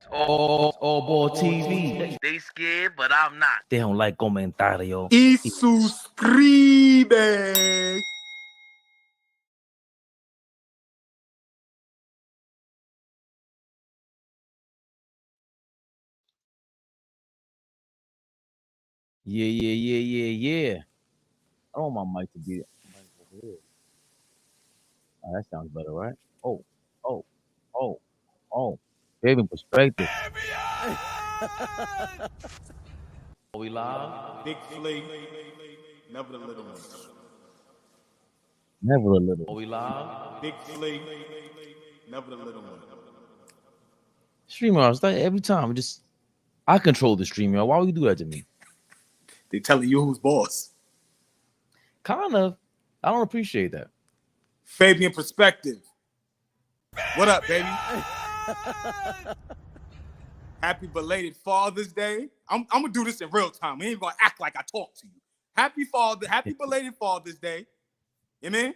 All Ball TV. They scared, but I'm not. They don't like comentario. Y suscribe. Yeah. I don't want my mic to be over here. Oh, that sounds better, right? Oh, oh, oh, oh. Saving perspective. Are we live? Big Flea. Never the little ones. Never a little. Are we live? Big Flea. Never the little ones. Streamer, it's like every time, I control the streamer. Why would you do that to me? They telling you who's boss. Kind of. I don't appreciate that. Fabian Perspective. What up, baby? Happy belated Father's Day. I'm gonna do this in real time. We ain't gonna act like I talk to you. Happy belated Father's Day. You mean?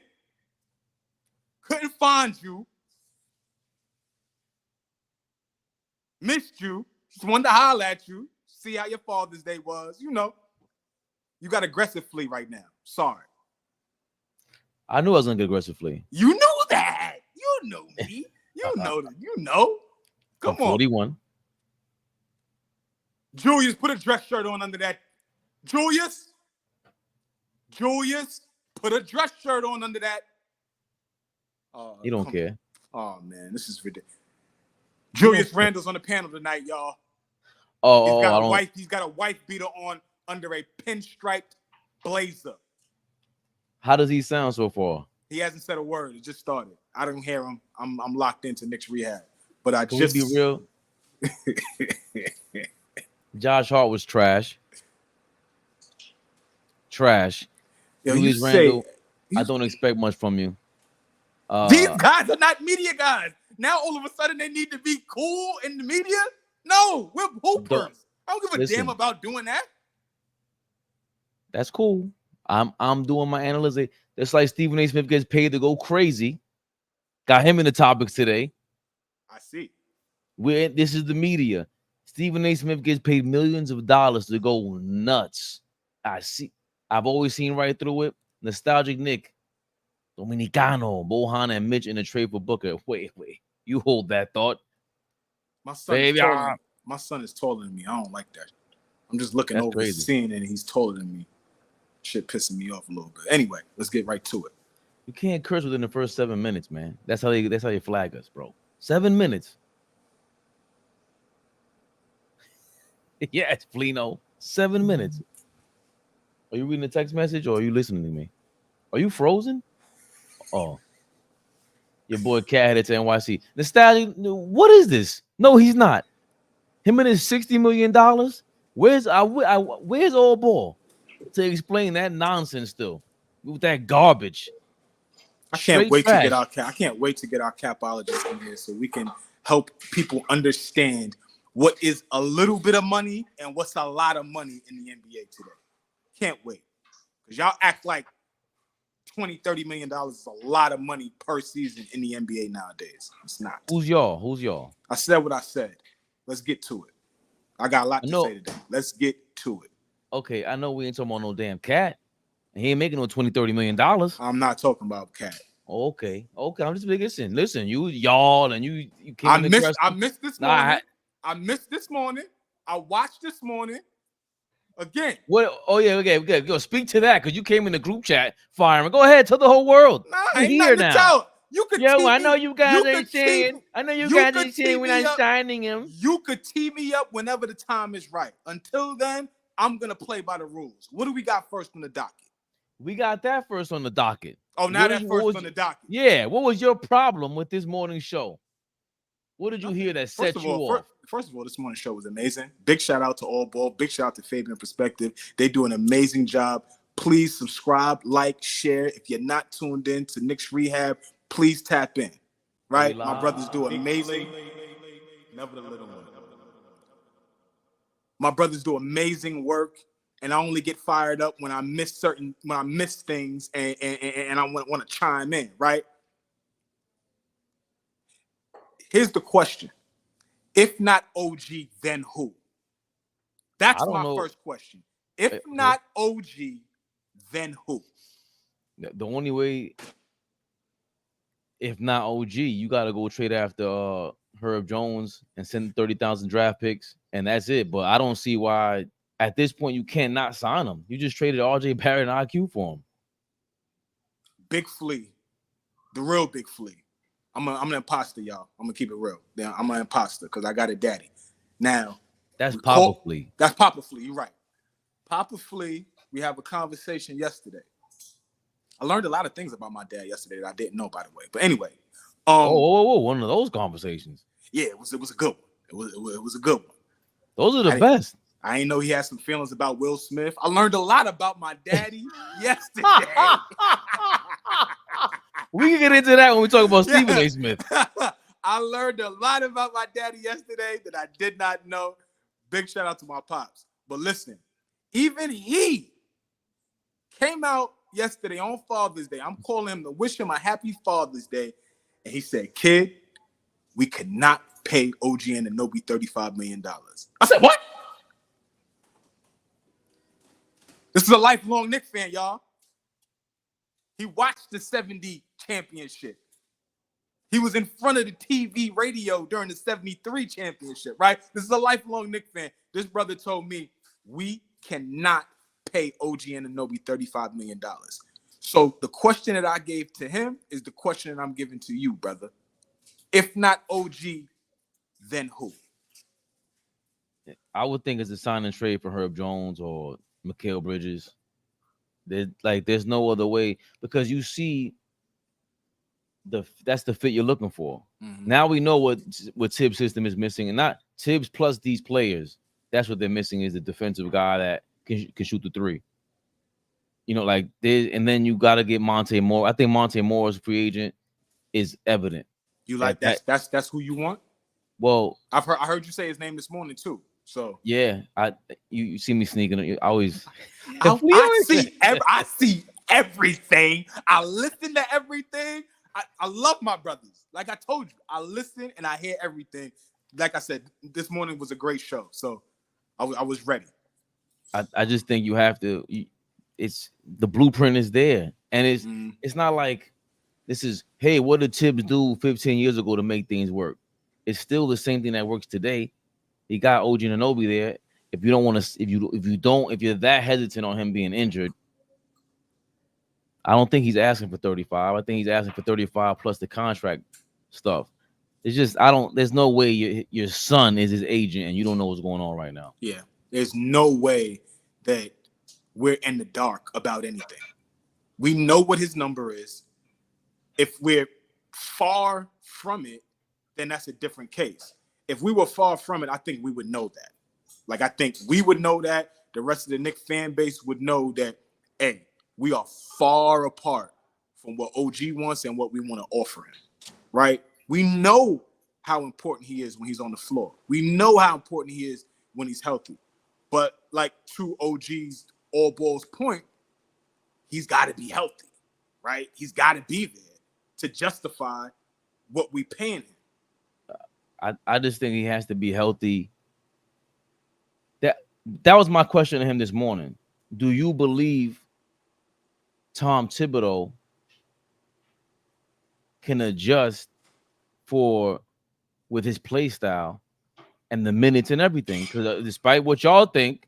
Couldn't find you. Missed you. Just wanted to holler at you. See how your Father's Day was. You know. You got aggressive Flea right now. Sorry. I knew I was gonna get aggressive Flea. You knew that. You know me. You know that. You know. Come on. 41. Julius, put a dress shirt on under that. Julius, put a dress shirt on under that. You don't care. Oh, man, this is ridiculous. Julius Randle's on the panel tonight, y'all. He's got a wife beater on under a pinstriped blazer. How does he sound so far? He hasn't said a word. It just started. I don't hear him. I'm locked into Knicks Rehab. But Can we be real? Josh Hart was trash. Trash. Julius Randle, I don't expect much from you. These guys are not media guys. Now all of a sudden they need to be cool in the media? No, we're hoopers. I don't give a damn about doing that. That's cool. I'm doing my analysis. That's like Stephen A. Smith gets paid to go crazy. Got him in the topics today. I see. This is the media. Stephen A. Smith gets paid millions of dollars to go nuts. I see. I've always seen right through it. Nostalgic Nick, Dominicano, Bojan, and Mitch in a trade for Booker. Wait. You hold that thought. My son is taller than me. I don't like that. I'm just looking over and seeing it, and he's taller than me. Shit pissing me off a little bit. Anyway, let's get right to it. You can't curse within the first 7 minutes, man. That's how you flag us, bro. 7 minutes. Yes, Flino. 7 minutes. Are you reading a text message or are you listening to me? Are you frozen? Oh. Your boy Cat headed to NYC. Nostalgic, what is this? No, he's not. Him and his $60 million. Where's All Ball to explain that nonsense still with that garbage? I can't wait to get our capologist in here so we can help people understand what is a little bit of money and what's a lot of money in the NBA today. Can't wait. Because y'all act like $20-30 million is a lot of money per season in the NBA nowadays. It's not. Who's y'all? I said what I said. Let's get to it. I got a lot to say today. Let's get to it. Okay, I know we ain't talking about no damn Cat. He ain't making no $20-30 million. I'm not talking about Cat. Okay. I'm just listen. You came. I missed this morning. I missed this morning. I watched this morning. Again. What? Oh yeah. Okay. Go speak to that because you came in the group chat firing. Go ahead, tell the whole world. Nah, ain't nothing to tell. You could. Yo, I know you guys ain't saying. I know you guys ain't saying we're not signing him. You could tee me up whenever the time is right. Until then, I'm gonna play by the rules. What do we got first on the docket? We got that first on the docket. Oh, now that first on the docket. Yeah. What was your problem with this morning's show? What did you hear that set you off? First of all, this morning's show was amazing. Big shout out to All Ball. Big shout out to Fabian Perspective. They do an amazing job. Please subscribe, like, share. If you're not tuned in to Knicks Rehab, please tap in. Right? My brothers do amazing. Never the little one. My brothers do amazing work, and I only get fired up when I miss things and I want to chime in, right? Here's the question. If not OG, then who? That's my first question. If not OG, then who? The only way, if not OG, you got to go trade after Herb Jones and send 30,000 draft picks, and that's it. But I don't see why at this point you cannot sign him. You just traded RJ Barrett and IQ for him. Big Flea, the real Big Flea. I'm an imposter, y'all. I'm gonna keep it real. I'm an imposter because I got a daddy. Now that's Papa Flea. That's Papa Flea. You're right. Papa Flea. We have a conversation yesterday. I learned a lot of things about my dad yesterday that I didn't know, by the way. But anyway, one of those conversations. Yeah, it was a good one. It was a good one. Those are the best. I didn't know he had some feelings about Will Smith. I learned a lot about my daddy yesterday. We can get into that when we talk about Stephen A. Smith. I learned a lot about my daddy yesterday that I did not know. Big shout out to my pops. But listen, even he came out yesterday on Father's Day. I'm calling him to wish him a happy Father's Day. And he said, kid, we could not pay OG Anunoby $35 million. I said, what? This is a lifelong Knicks fan, y'all. He watched the 70 championship. He was in front of the TV radio during the 73 championship, right? This is a lifelong Knicks fan. This brother told me we cannot pay OG Anunoby $35 million. So the question that I gave to him is the question that I'm giving to you, brother. If not OG, then who? I would think it's a sign and trade for Herb Jones or Mikal Bridges. There's no other way because you see that's the fit you're looking for. Mm-hmm. Now we know what Tibbs' system is missing, and not Tibbs plus these players. That's what they're missing is the defensive guy that can shoot the three. And then you got to get Monte Moore. I think Monte Moore as a free agent is evident. You like that? That's who you want? Well, I heard you say his name this morning too. So yeah, you see me sneaking. I always I see everything. I listen to everything. I love my brothers. Like I told you, I listen and I hear everything. Like I said, this morning was a great show, so I was ready. I just think you have to. It's the blueprint is there, and it's not like this is hey, what did Tibbs do 15 years ago to make things work? It's still the same thing that works today. He got OG Anunoby there. If you don't want to, if you're that hesitant on him being injured, I don't think he's asking for 35. I think he's asking for 35 plus the contract stuff. It's just there's no way your son is his agent and you don't know what's going on right now. Yeah, there's no way that we're in the dark about anything. We know what his number is. If we're far from it, then that's a different case. If we were far from it, I think we would know that. Like, I think we would know that. The rest of the Knicks fan base would know that, hey, we are far apart from what OG wants and what we want to offer him, right? We know how important he is when he's on the floor. We know how important he is when he's healthy. But like to OG's all balls point, he's got to be healthy, right? He's got to be there to justify what we paying him. I just think he has to be healthy. That was my question to him this morning. Do you believe Tom Thibodeau can adjust with his play style and the minutes and everything? Because despite what y'all think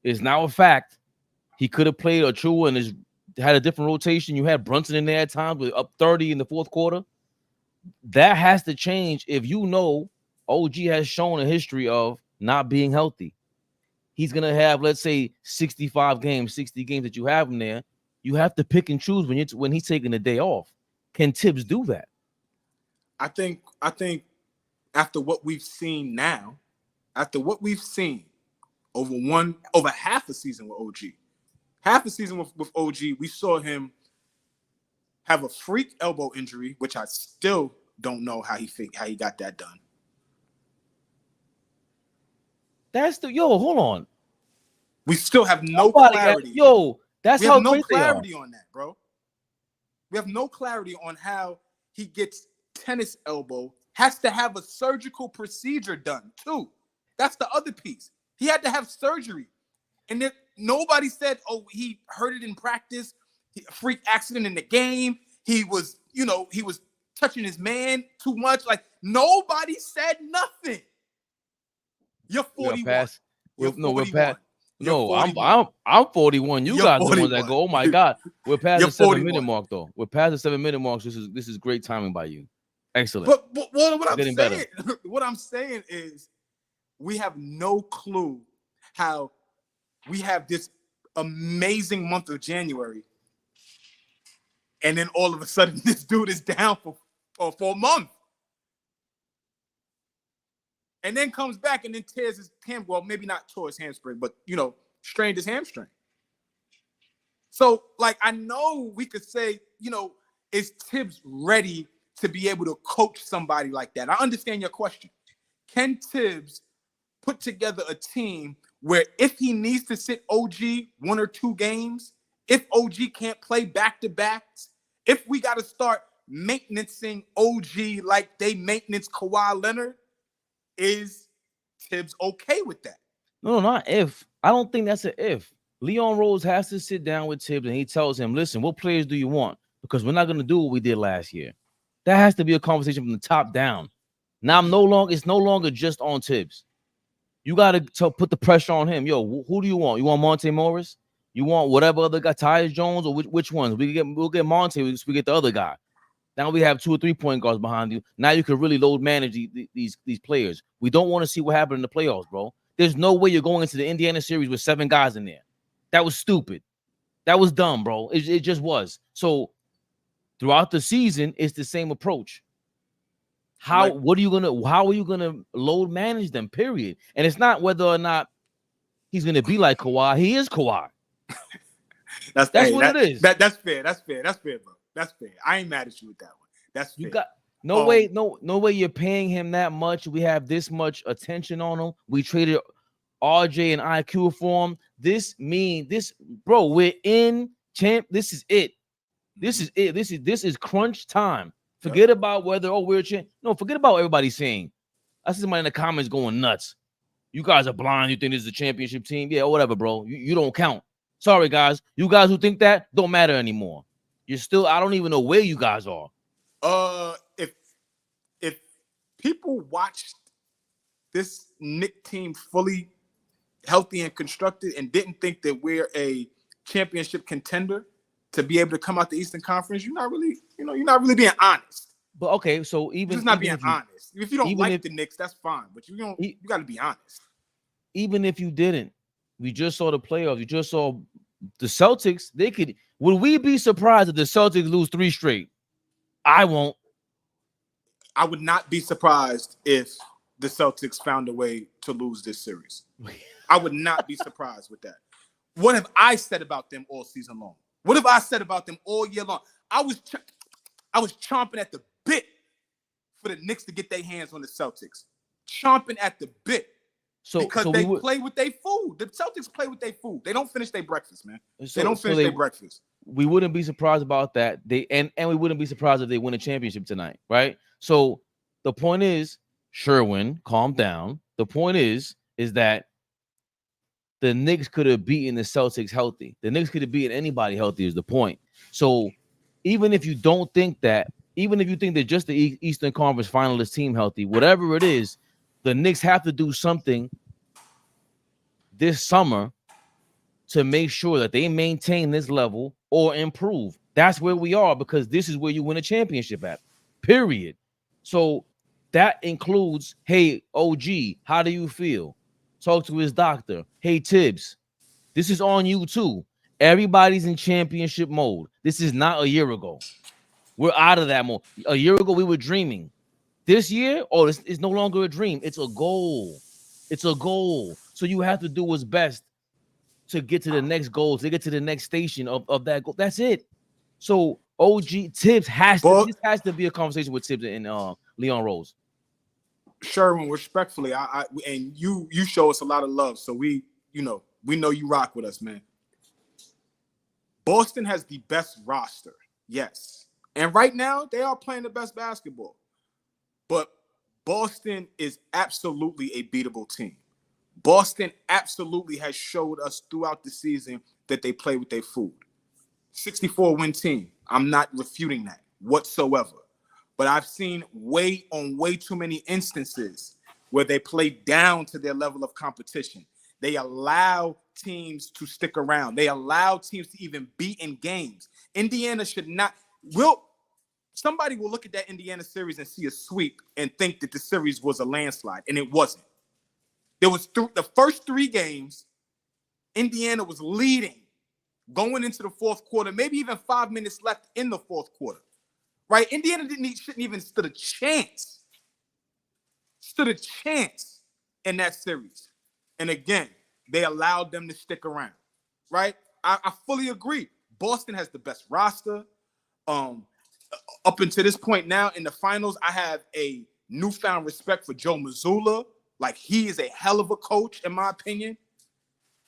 is now a fact, he could have played Achua and had a different rotation. You had Brunson in there at times with up 30 in the fourth quarter. That has to change if you know OG has shown a history of not being healthy. He's going to have, let's say, 65 games, 60 games that you have him there. You have to pick and choose when he's taking a day off. Can Tibbs do that? I think after what we've seen now, after what we've seen over half a season with OG, half a season with OG, we saw him have a freak elbow injury, which I still don't know how he got that done. Hold on. We still have no clarity. That's how no clarity on that, bro. We have no clarity on how he gets tennis elbow has to have a surgical procedure done too. That's the other piece. He had to have surgery. And nobody said, oh, he hurt it in practice, a freak accident in the game. He was touching his man too much. Like, nobody said nothing. You're 41. We're past. You're No, 41. I'm 41. You guys are the ones that go, oh my God. We're past the 7-minute mark, though. We're past the 7-minute mark. This is great timing by you. Excellent. But what I'm saying is we have no clue how we have this amazing month of January, and then all of a sudden this dude is down for a month. And then comes back and then tears his ham. Well, maybe not tore his hamstring, but strained his hamstring. So, like, I know we could say, is Tibbs ready to be able to coach somebody like that? I understand your question. Can Tibbs put together a team where if he needs to sit OG 1 or 2 games, if OG can't play back-to-backs, if we got to start maintaining OG like they maintenance Kawhi Leonard, is Tibbs okay with that? No, not if. I don't think that's an if. Leon Rose has to sit down with Tibbs and he tells him, listen, what players do you want? Because we're not going to do what we did last year. That has to be a conversation from the top down. Now it's no longer just on Tibbs. You got to put the pressure on him. Yo, who do you want? You want Monte Morris? You want whatever other guy, Tyus Jones, or which ones? We'll get Monte. We get the other guy. Now we have 2 or 3 point guards behind you. Now you can really load manage these players. We don't want to see what happened in the playoffs, bro. There's no way you're going into the Indiana series with 7 guys in there. That was stupid. That was dumb, bro. It just was. So throughout the season, it's the same approach. How are you gonna load manage them? Period. And it's not whether or not he's gonna be like Kawhi. He is Kawhi. That's what it is. That's fair. That's fair, bro. That's fair. I ain't mad at you with that one. That's fair. You got no way you're paying him that much. We have this much attention on him. We traded RJ and IQ for him. Bro, we're in champ. This is it. This is crunch time. Forget about whether we're champ. No, forget about what everybody's saying. I see somebody in the comments going nuts. You guys are blind. You think this is a championship team? Yeah, whatever, bro. You don't count. Sorry, guys. You guys who think that don't matter anymore. You're still. I don't even know where you guys are. If people watched this Knicks team fully healthy and constructed and didn't think that we're a championship contender to be able to come out the Eastern Conference, you're not really being honest. But okay, so even not being honest. If you don't like the Knicks, that's fine. But you got to be honest. Even if you didn't, we just saw the playoffs. You just saw the Celtics. Would we be surprised if the Celtics lose 3 straight? I won't. I would not be surprised if the Celtics found a way to lose this series. I would not be surprised with that. What have I said about them all season long? What have I said about them all year long? I was chomping at the bit for the Knicks to get their hands on the Celtics. Chomping at the bit. Because they play with their food. The Celtics play with their food. They don't finish their breakfast, man. They don't finish their breakfast. We wouldn't be surprised about that. And we wouldn't be surprised if they win a championship tonight, right? So the point is, Sherwin, calm down. The point is that the Knicks could have beaten the Celtics healthy. The Knicks could have beaten anybody healthy is the point. So even if you don't think that, even if you think that just the Eastern Conference finalist team healthy, whatever it is, the Knicks have to do something this summer to make sure that they maintain this level or improve. That's where we are, because this is where you win a championship at, period. So that includes, hey, OG, how do you feel? Talk to his doctor. Hey, Tibbs, this is on you too. Everybody's in championship mode. This is not a year ago. We're out of that mode. A year ago, we were dreaming. This year, it's no longer a dream. It's a goal. It's a goal. So you have to do what's best to get to the next goal, to get to the next station of that goal. That's it. So OG Tibbs has to be a conversation with Tibbs and Leon Rose. Sherwin, respectfully, I and you show us a lot of love. So we know you rock with us, man. Boston has the best roster, yes. And right now, they are playing the best basketball. But Boston is absolutely a beatable team. Boston absolutely has showed us throughout the season that they play with their food. 64-win team. I'm not refuting that whatsoever. But I've seen way too many instances where they play down to their level of competition. They allow teams to stick around. They allow teams to even be in games. Indiana should not. Somebody will look at that Indiana series and see a sweep and think that the series was a landslide, and it wasn't. There was the first 3 games, Indiana was leading going into the fourth quarter, maybe even 5 minutes left in the fourth quarter. Right? Indiana shouldn't even stood a chance in that series. And again, they allowed them to stick around. Right? I fully agree. Boston has the best roster. Up until this point now in the finals, I have a newfound respect for Joe Mazzulla. Like, he is a hell of a coach, in my opinion.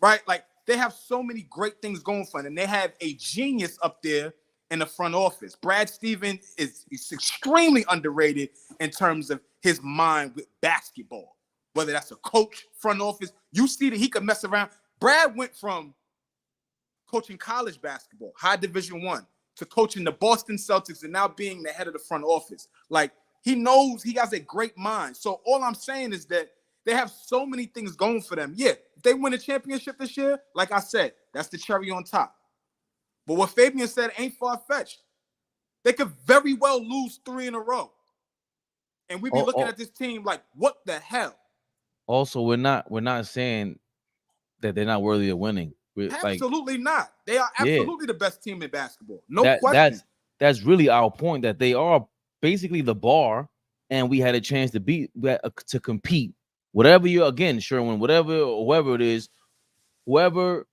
Right? Like, they have so many great things going for them. They have a genius up there in the front office. Brad Stevens is extremely underrated in terms of his mind with basketball. Whether that's a coach, front office, you see that he could mess around. Brad went from coaching college basketball, high Division I, to coaching the Boston Celtics and now being the head of the front office. Like, he knows, he has a great mind. So all I'm saying is that they have so many things going for them. Yeah, if they win a championship this year, like I said, that's the cherry on top. But what Fabian said ain't far-fetched. They could very well lose 3 in a row. And we'd be looking at this team like, what the hell? Also, we're not saying that they're not worthy of winning. Absolutely not. They are absolutely the best team in basketball. No question. That's really our point, that they are basically the bar, and we had a chance to compete. Whatever Sherwin, whoever it is, whatever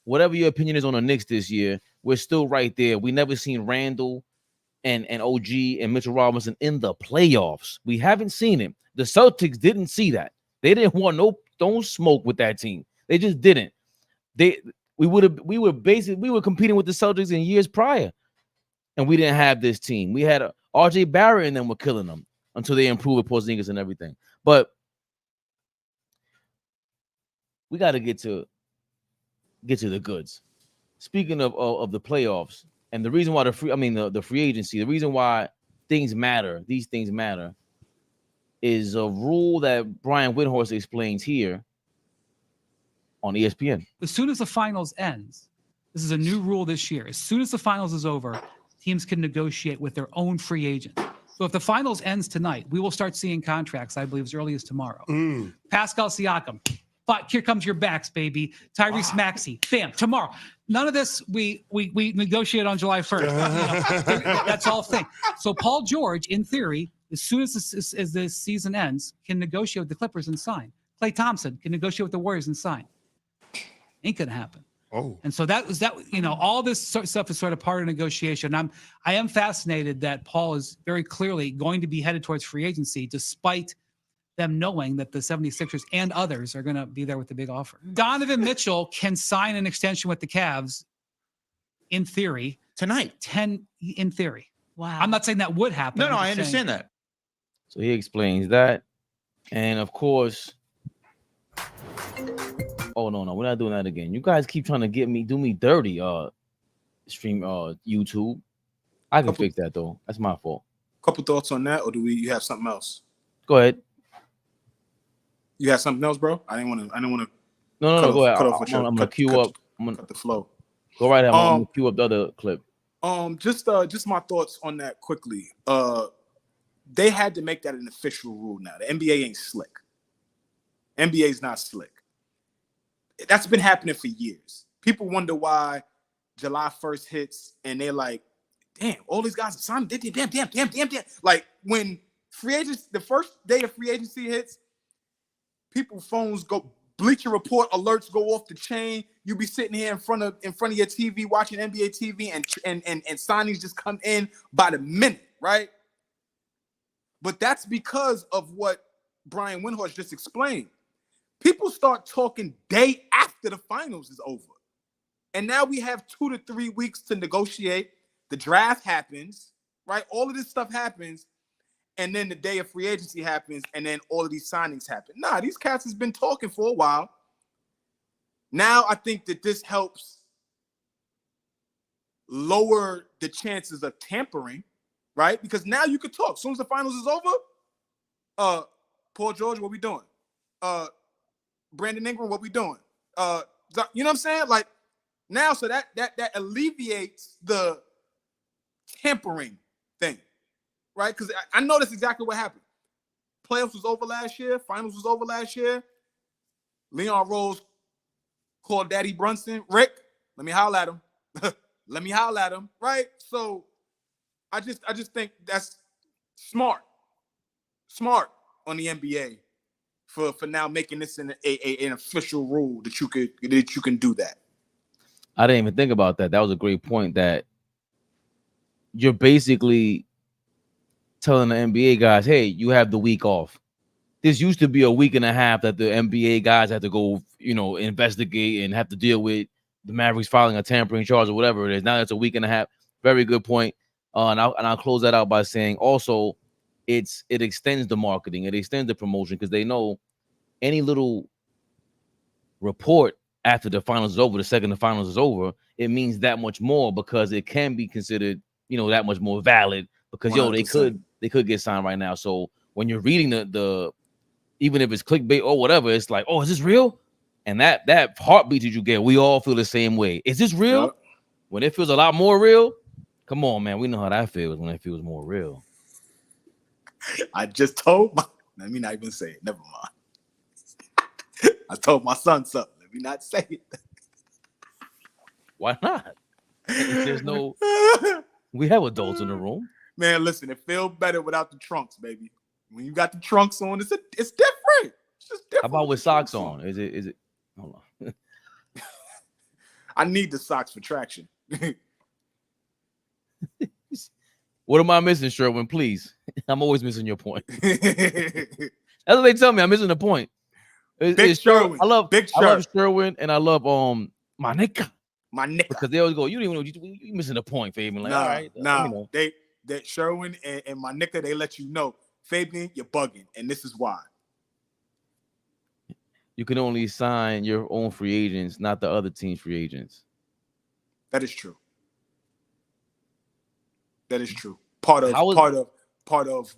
your opinion is on the Knicks this year, we're still right there. We never seen Randall and OG and Mitchell Robinson in the playoffs. We haven't seen it. The Celtics didn't see that. They didn't want no smoke with that team. They just didn't. We were competing with the Celtics in years prior, and we didn't have this team. We had RJ Barrett and them were killing them until they improved with Porzingis and everything. But we got to get to the goods. Speaking of the playoffs, and the reason why the free agency, the reason why these things matter, is a rule that Brian Windhorst explains here on ESPN. As soon as the finals ends, this is a new rule this year. As soon as the finals is over, teams can negotiate with their own free agent. So if the finals ends tonight, we will start seeing contracts, I believe, as early as tomorrow. Pascal Siakam, but here comes your backs, baby. Tyrese Maxey, bam, tomorrow. None of this we negotiate on July 1st. That's all thing. So Paul George, in theory, as soon as the season ends, can negotiate with the Clippers and sign. Klay Thompson can negotiate with the Warriors and sign. Ain't gonna happen. Oh. And so all this stuff is sort of part of negotiation. I am fascinated that Paul is very clearly going to be headed towards free agency, despite them knowing that the 76ers and others are going to be there with the big offer. Donovan Mitchell can sign an extension with the Cavs, in theory. Tonight. In theory. Wow. I'm not saying that would happen. No, I understand that. So he explains that. And of course, oh no, we're not doing that again. You guys keep trying to do me dirty, stream YouTube. I can fix that though. That's my fault. Couple thoughts on that, or you have something else? Go ahead. You have something else, bro? I didn't want to. No, go ahead. I'm gonna queue up. I'm gonna cut the flow. Go right ahead. I'm gonna queue up the other clip. Just my thoughts on that quickly. They had to make that an official rule now. The NBA ain't slick. NBA's not slick. That's been happening for years. People wonder why July 1st hits and they're like, damn, all these guys are signing. Damn. Like, when the first day of free agency hits, people's phones go, Bleacher Report alerts go off the chain. You be sitting here in front of your TV watching NBA TV, and signings just come in by the minute, right? But that's because of what Brian Windhorst just explained. People start talking day after the finals is over. And now we have 2 to 3 weeks to negotiate. The draft happens, right? All of this stuff happens. and then the day of free agency happens, and then all of these signings happen. Nah, these cats has been talking for a while. Now I think that this helps lower the chances of tampering, right? Because now you could talk. As soon as the finals is over, Paul George, what we doing? Brandon Ingram, what we doing? You know what I'm saying? Like now, so that alleviates the tampering thing, right? Because I know that's exactly what happened. Playoffs was over last year. Finals was over last year. Leon Rose called Daddy Brunson, Rick, let me holler at him. Let me holler at him, right? So I just think that's smart on the NBA for now making this an official rule that you can do that. I didn't even think about that. That was a great point. That you're basically telling the NBA guys, hey, you have the week off. This used to be a week and a half that the NBA guys had to go, investigate and have to deal with the Mavericks filing a tampering charge or whatever it is. Now it's a week and a half. Very good point. And I'll close that out by saying also it extends the marketing. It extends the promotion because they know any little report after the finals is over, the second the finals is over, it means that much more because it can be considered, that much more valid because 100%. they could get signed right now. So when you're reading the even if it's clickbait or whatever, it's like, oh, is this real? And that heartbeat that you get, we all feel the same way. Is this real? Yep. When it feels a lot more real, come on, man. We know how that feels when it feels more real. I just told let me not even say it. Never mind. I told my son something. Let me not say it. Why not? If there's no, we have adults in the room. Man, listen, it feels better without the trunks, baby. When you got the trunks on, it's different. It's just different. How about with socks on? Is it? Hold on. I need the socks for traction. What am I missing, Sherwin? Please. I'm always missing your point. That's what they tell me. I'm missing the point. Big Sherwin. I love Sherwin and I love my nigga. My nigga. Because they always go, you don't even know you missing the point, Fabian. Like, all right. That Sherwin and my nigga, they let you know, Fabian, you're bugging, and this is why. You can only sign your own free agents, not the other team's free agents. That is true. That is true. Part of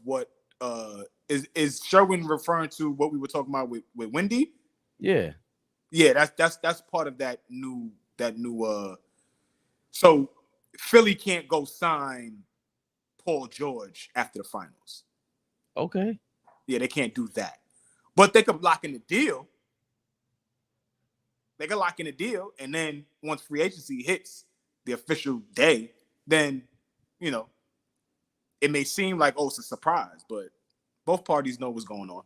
what is Sherwin referring to what we were talking about with Wendy? Yeah. Yeah, that's part of that new so Philly can't go sign Paul George after the finals. Okay. Yeah, they can't do that. But they could lock in the deal. They can lock in a deal, and then once free agency hits the official day, then, it may seem like, oh, it's a surprise, but both parties know what's going on.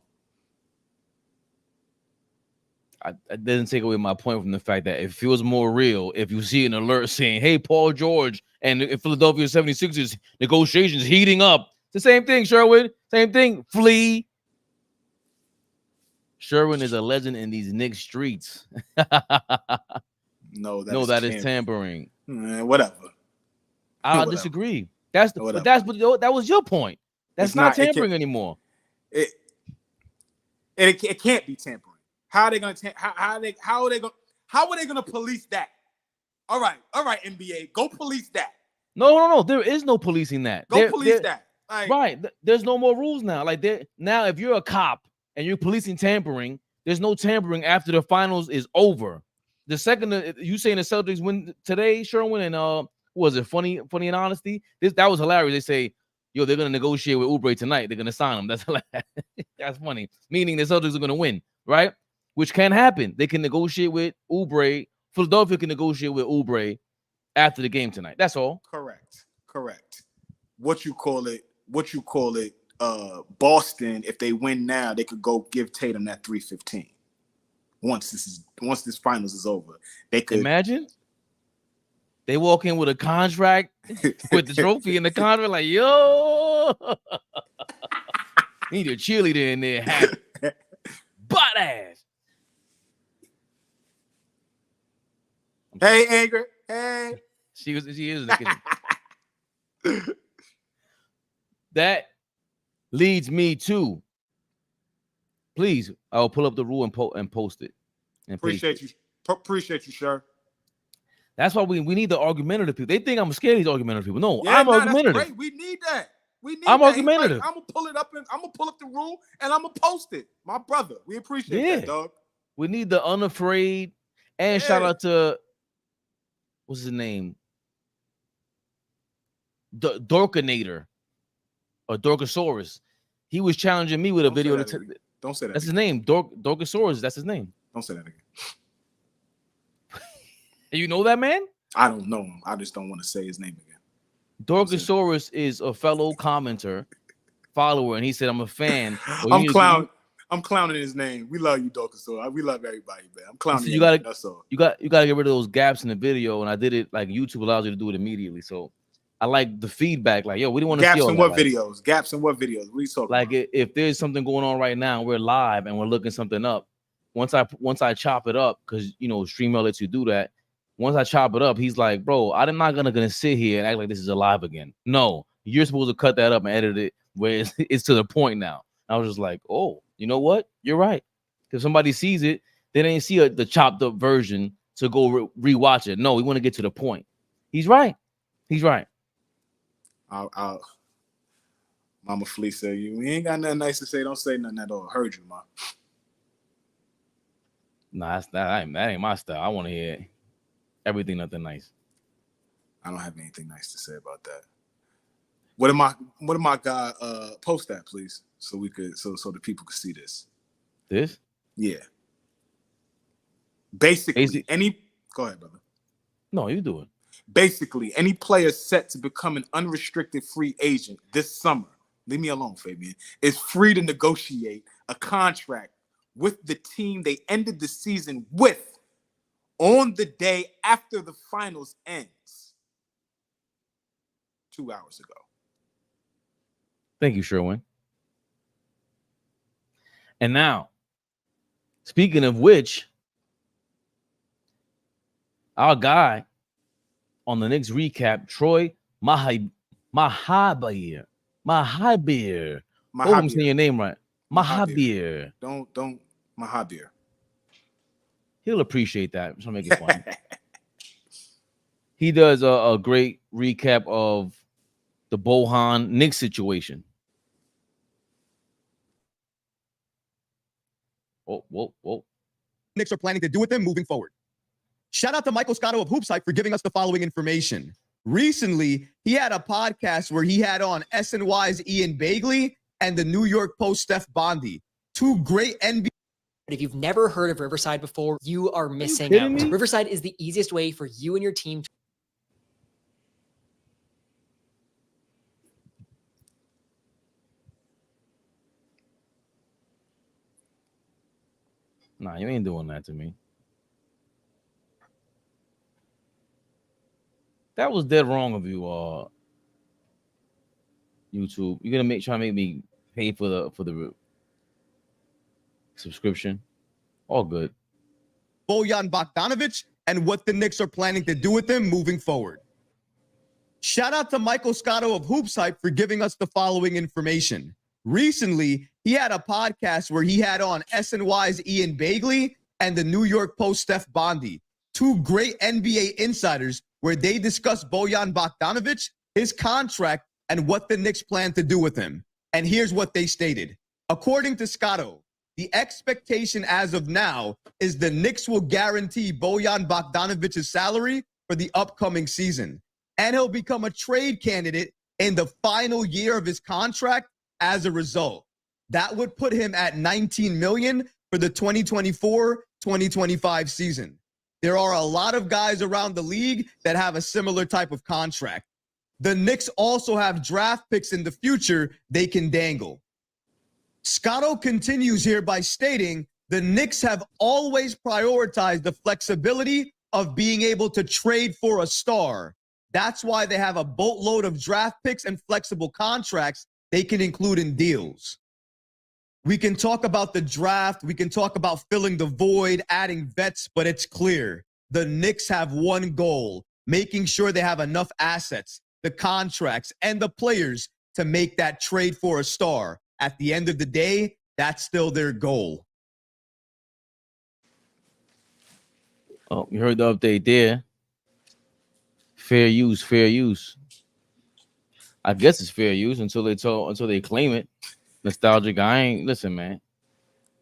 It doesn't take away my point from the fact that it feels more real if you see an alert saying, hey, Paul George and Philadelphia 76ers negotiations heating up. It's the same thing, Sherwin. Same thing. Flea. Sherwin is a legend in these Knicks streets. That is tampering. Whatever. I disagree. That was your point. That's not tampering anymore. It can't be tampering. How are they going to how are they going to police that? All right, NBA, go police that. No. There is no policing that. Police that. Right. There's no more rules now. Now, if you're a cop and you're policing tampering, there's no tampering after the finals is over. The second you saying the Celtics win today, Sherwin, and was it funny and honesty? That was hilarious. They say, yo, they're gonna negotiate with Oubre tonight. They're gonna sign him. That's hilarious. That's funny. Meaning the Celtics are gonna win, right? Which can happen. They can negotiate with Oubre. Philadelphia can negotiate with Oubre after the game tonight. That's all. Correct. What you call it? Boston, if they win now, they could go give Tatum that $315. Once this finals is over, they could imagine. They walk in with a contract with the trophy in the contract, like, yo, need a cheerleader in there, happy. Butt ass. Hey, Anger. Hey. She is in the kitchen. That leads me to. Please, I'll pull up the rule and post it. And Appreciate you. Appreciate you, sir. That's why we need the argumentative people. They think I'm scared of these argumentative people. No, Yeah, I'm argumentative. That's great. We need that. I'm argumentative. I'm gonna pull it up and I'm gonna pull up the rule and I'm gonna post it. My brother, we appreciate that, dog. We need the unafraid. And shout out to what's his name? The Dorkinator or Dorkosaurus. He was challenging me with a video. Don't say that. That's his name. Dorkosaurus. That's his name. Don't say that again. You know that man? I don't know him. I just don't want to say his name again. Dorkosaurus is a fellow commenter, follower, and he said, "I'm a fan." I'm clowning his name. We love you, Dorkosaurus. We love everybody, man. I'm clowning you. That's all. You got to get rid of those gaps in the video, and I did it like YouTube allows you to do it immediately. So I like the feedback. Like, yo, we didn't want to see gaps in what that. videos? Gaps in what videos? What are you talking like about? If there's something going on right now, we're live and we're looking something up. Once I chop it up, because StreamYard lets you do that. Once I chop it up, he's like, bro, I'm not gonna sit here and act like this is alive again. No, you're supposed to cut that up and edit it where it's to the point now. I was just like, oh, you know what? You're right. If somebody sees it, they didn't see the chopped up version to go rewatch it. No, we want to get to the point. He's right. He's right. Mama Flea said, you ain't got nothing nice to say. Don't say nothing at all. Heard you, ma. Nah, that ain't my style. I want to hear everything, nothing nice. I don't have anything nice to say about that. What am I guy post that, please, so we could so the people could see this. This? Yeah. Basically, go ahead, brother. No, you do it. Basically, any player set to become an unrestricted free agent this summer, leave me alone, Fabian, is free to negotiate a contract with the team they ended the season with on the day after the finals ends 2 hours ago. Thank you, Sherwin. And now, speaking of which, our guy on the Knicks recap, Troy Mahabir. Hope I'm saying your name right. Mahabir. Don't Mahabir. He'll appreciate that. I'm trying to make it fun. He does a great recap of the Bojan Knicks situation. Whoa. Knicks are planning to do with him moving forward. Shout out to Michael Scotto of Hoops Hype for giving us the following information. Recently, he had a podcast where he had on SNY's Ian Bagley and the New York Post Steph Bondi, two great NBA. If you've never heard of Riverside before, you are missing out. Me? Riverside is the easiest way for you and your team to Nah, you ain't doing that to me. That was dead wrong of you, YouTube. You're gonna try to make me pay for the subscription. All good. Bojan Bogdanovic and what the Knicks are planning to do with him moving forward. Shout out to Michael Scotto of Hoops Hype for giving us the following information. Recently, he had a podcast where he had on SNY's Ian Bagley and the New York Post Steph Bondi, two great NBA insiders, where they discussed Bojan Bogdanovic, his contract, and what the Knicks plan to do with him. And here's what they stated. According to Scotto, the expectation as of now is the Knicks will guarantee Bojan Bogdanovic's salary for the upcoming season, and he'll become a trade candidate in the final year of his contract as a result. That would put him at $19 million for the 2024-2025 season. There are a lot of guys around the league that have a similar type of contract. The Knicks also have draft picks in the future they can dangle. Scotto continues here by stating the Knicks have always prioritized the flexibility of being able to trade for a star. That's why they have a boatload of draft picks and flexible contracts they can include in deals. We can talk about the draft. We can talk about filling the void, adding vets, but it's clear. The Knicks have one goal, making sure they have enough assets, the contracts, and the players to make that trade for a star. At the end of the day, that's still their goal. Oh, you heard the update there. Fair use, fair use. I guess it's fair use until they claim it. Nostalgic. I ain't listen, man.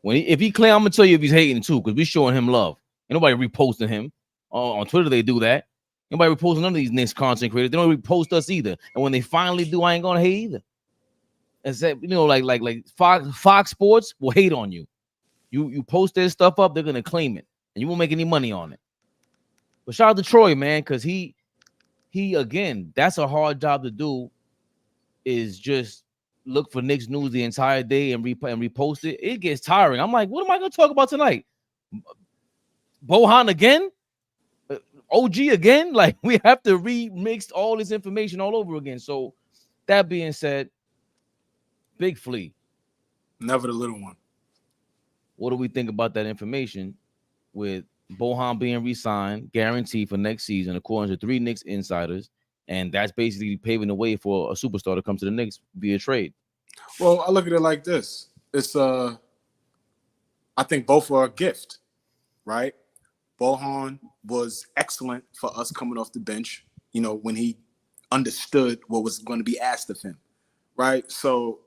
If he claim, I'm gonna tell you if he's hating too, because we showing him love. Ain't nobody reposting him. On Twitter, they do that. Nobody reposting none of these Knicks content creators. They don't repost us either. And when they finally do, I ain't gonna hate either. Except, like Fox Sports will hate on you. You post their stuff up, they're gonna claim it, and you won't make any money on it. But shout out to Troy, man, because he again, that's a hard job to do. Is just look for Knicks news the entire day and repost it. It gets tiring. I'm like, what am I gonna talk about tonight? Bojan again? OG again? Like, we have to remix all this information all over again. So that being said, Big Flea. Never the little one. What do we think about that information with Bojan being re-signed, guaranteed for next season, according to 3 Knicks insiders? And that's basically paving the way for a superstar to come to the Knicks via trade. Well, I look at it like this. It's I think both are a gift, right? Bojan was excellent for us coming off the bench, when he understood what was going to be asked of him, right? So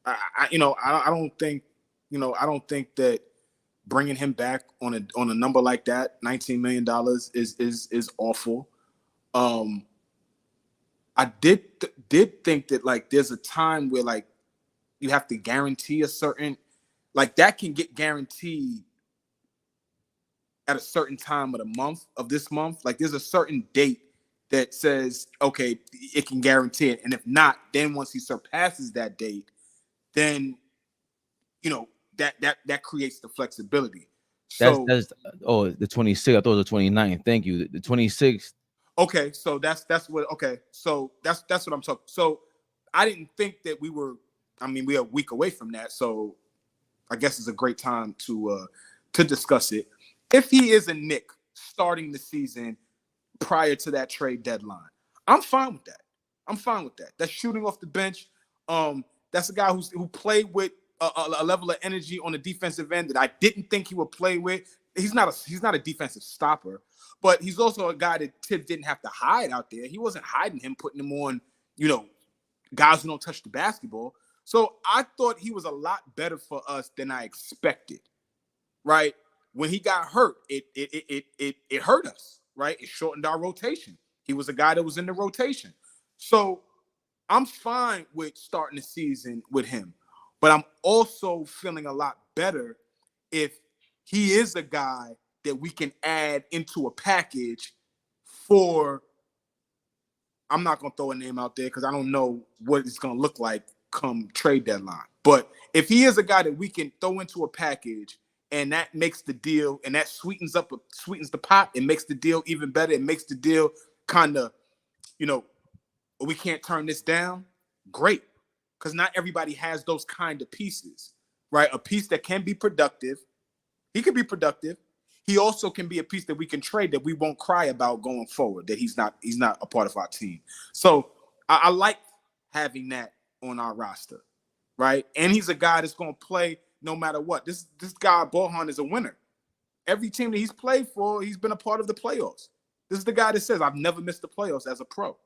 I don't think that bringing him back on a number like that, $19 million is awful. I did think that, like, there's a time where, like, you have to guarantee a certain, like, that can get guaranteed at a certain time of the month of this month. Like, there's a certain date that says, okay, it can guarantee it. And if not, then once he surpasses that date, then, that creates the flexibility. So that's the 26th. I thought it was the 29th. Thank you. The 26th. Okay, so that's what. Okay, so that's what I'm talking. So I didn't think that we're a week away from that. So I guess it's a great time to discuss it. If he is a Knick starting the season prior to that trade deadline, I'm fine with that. That's shooting off the bench. That's a guy who played with a level of energy on the defensive end that I didn't think he would play with. He's not a defensive stopper. But he's also a guy that Tibbs didn't have to hide out there. He wasn't hiding him, putting him on, guys who don't touch the basketball. So I thought he was a lot better for us than I expected, right? When he got hurt, it hurt us, right? It shortened our rotation. He was a guy that was in the rotation. So I'm fine with starting the season with him. But I'm also feeling a lot better if he is a guy that we can add into a package for, I'm not going to throw a name out there because I don't know what it's going to look like come trade deadline. But if he is a guy that we can throw into a package and that makes the deal, and that sweetens the pot, it makes the deal even better. It makes the deal kind of, we can't turn this down. Great. Because not everybody has those kind of pieces, right? A piece that can be productive. He can be productive. He also can be a piece that we can trade that we won't cry about going forward, that he's not a part of our team. So I like having that on our roster, right? And he's a guy that's going to play no matter what. This guy, Bojan, is a winner. Every team that he's played for, he's been a part of the playoffs. This is the guy that says, I've never missed the playoffs as a pro,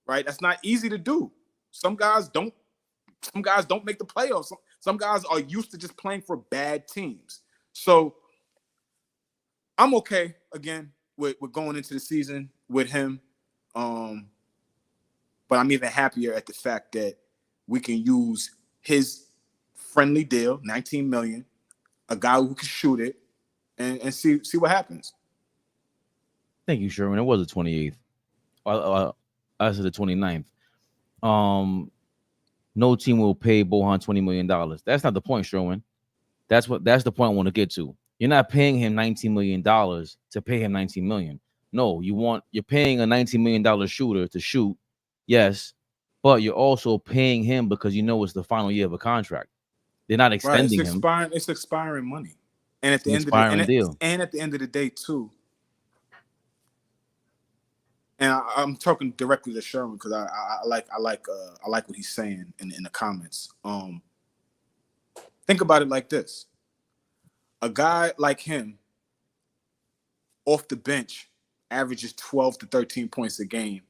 right? That's not easy to do. Some guys don't make the playoffs. Some guys are used to just playing for bad teams. So I'm okay again with going into the season with him. But I'm even happier at the fact that we can use his friendly deal, $19 million, a guy who can shoot it, and see what happens. Thank you, Sherman. It was the 28th. I said the 29th. No team will pay Bojan $20 million. That's not the point, Sherman. That's the point I want to get to. You're not paying him $19 million to pay him $19 million. No, you're paying a $19 million shooter to shoot, yes, but you're also paying him because it's the final year of a contract. They're not extending him. It's expiring money, and at the end of the day too. And I'm talking directly to Sherman because I like what he's saying in the comments. Think about it like this: a guy like him, off the bench, averages 12 to 13 points a game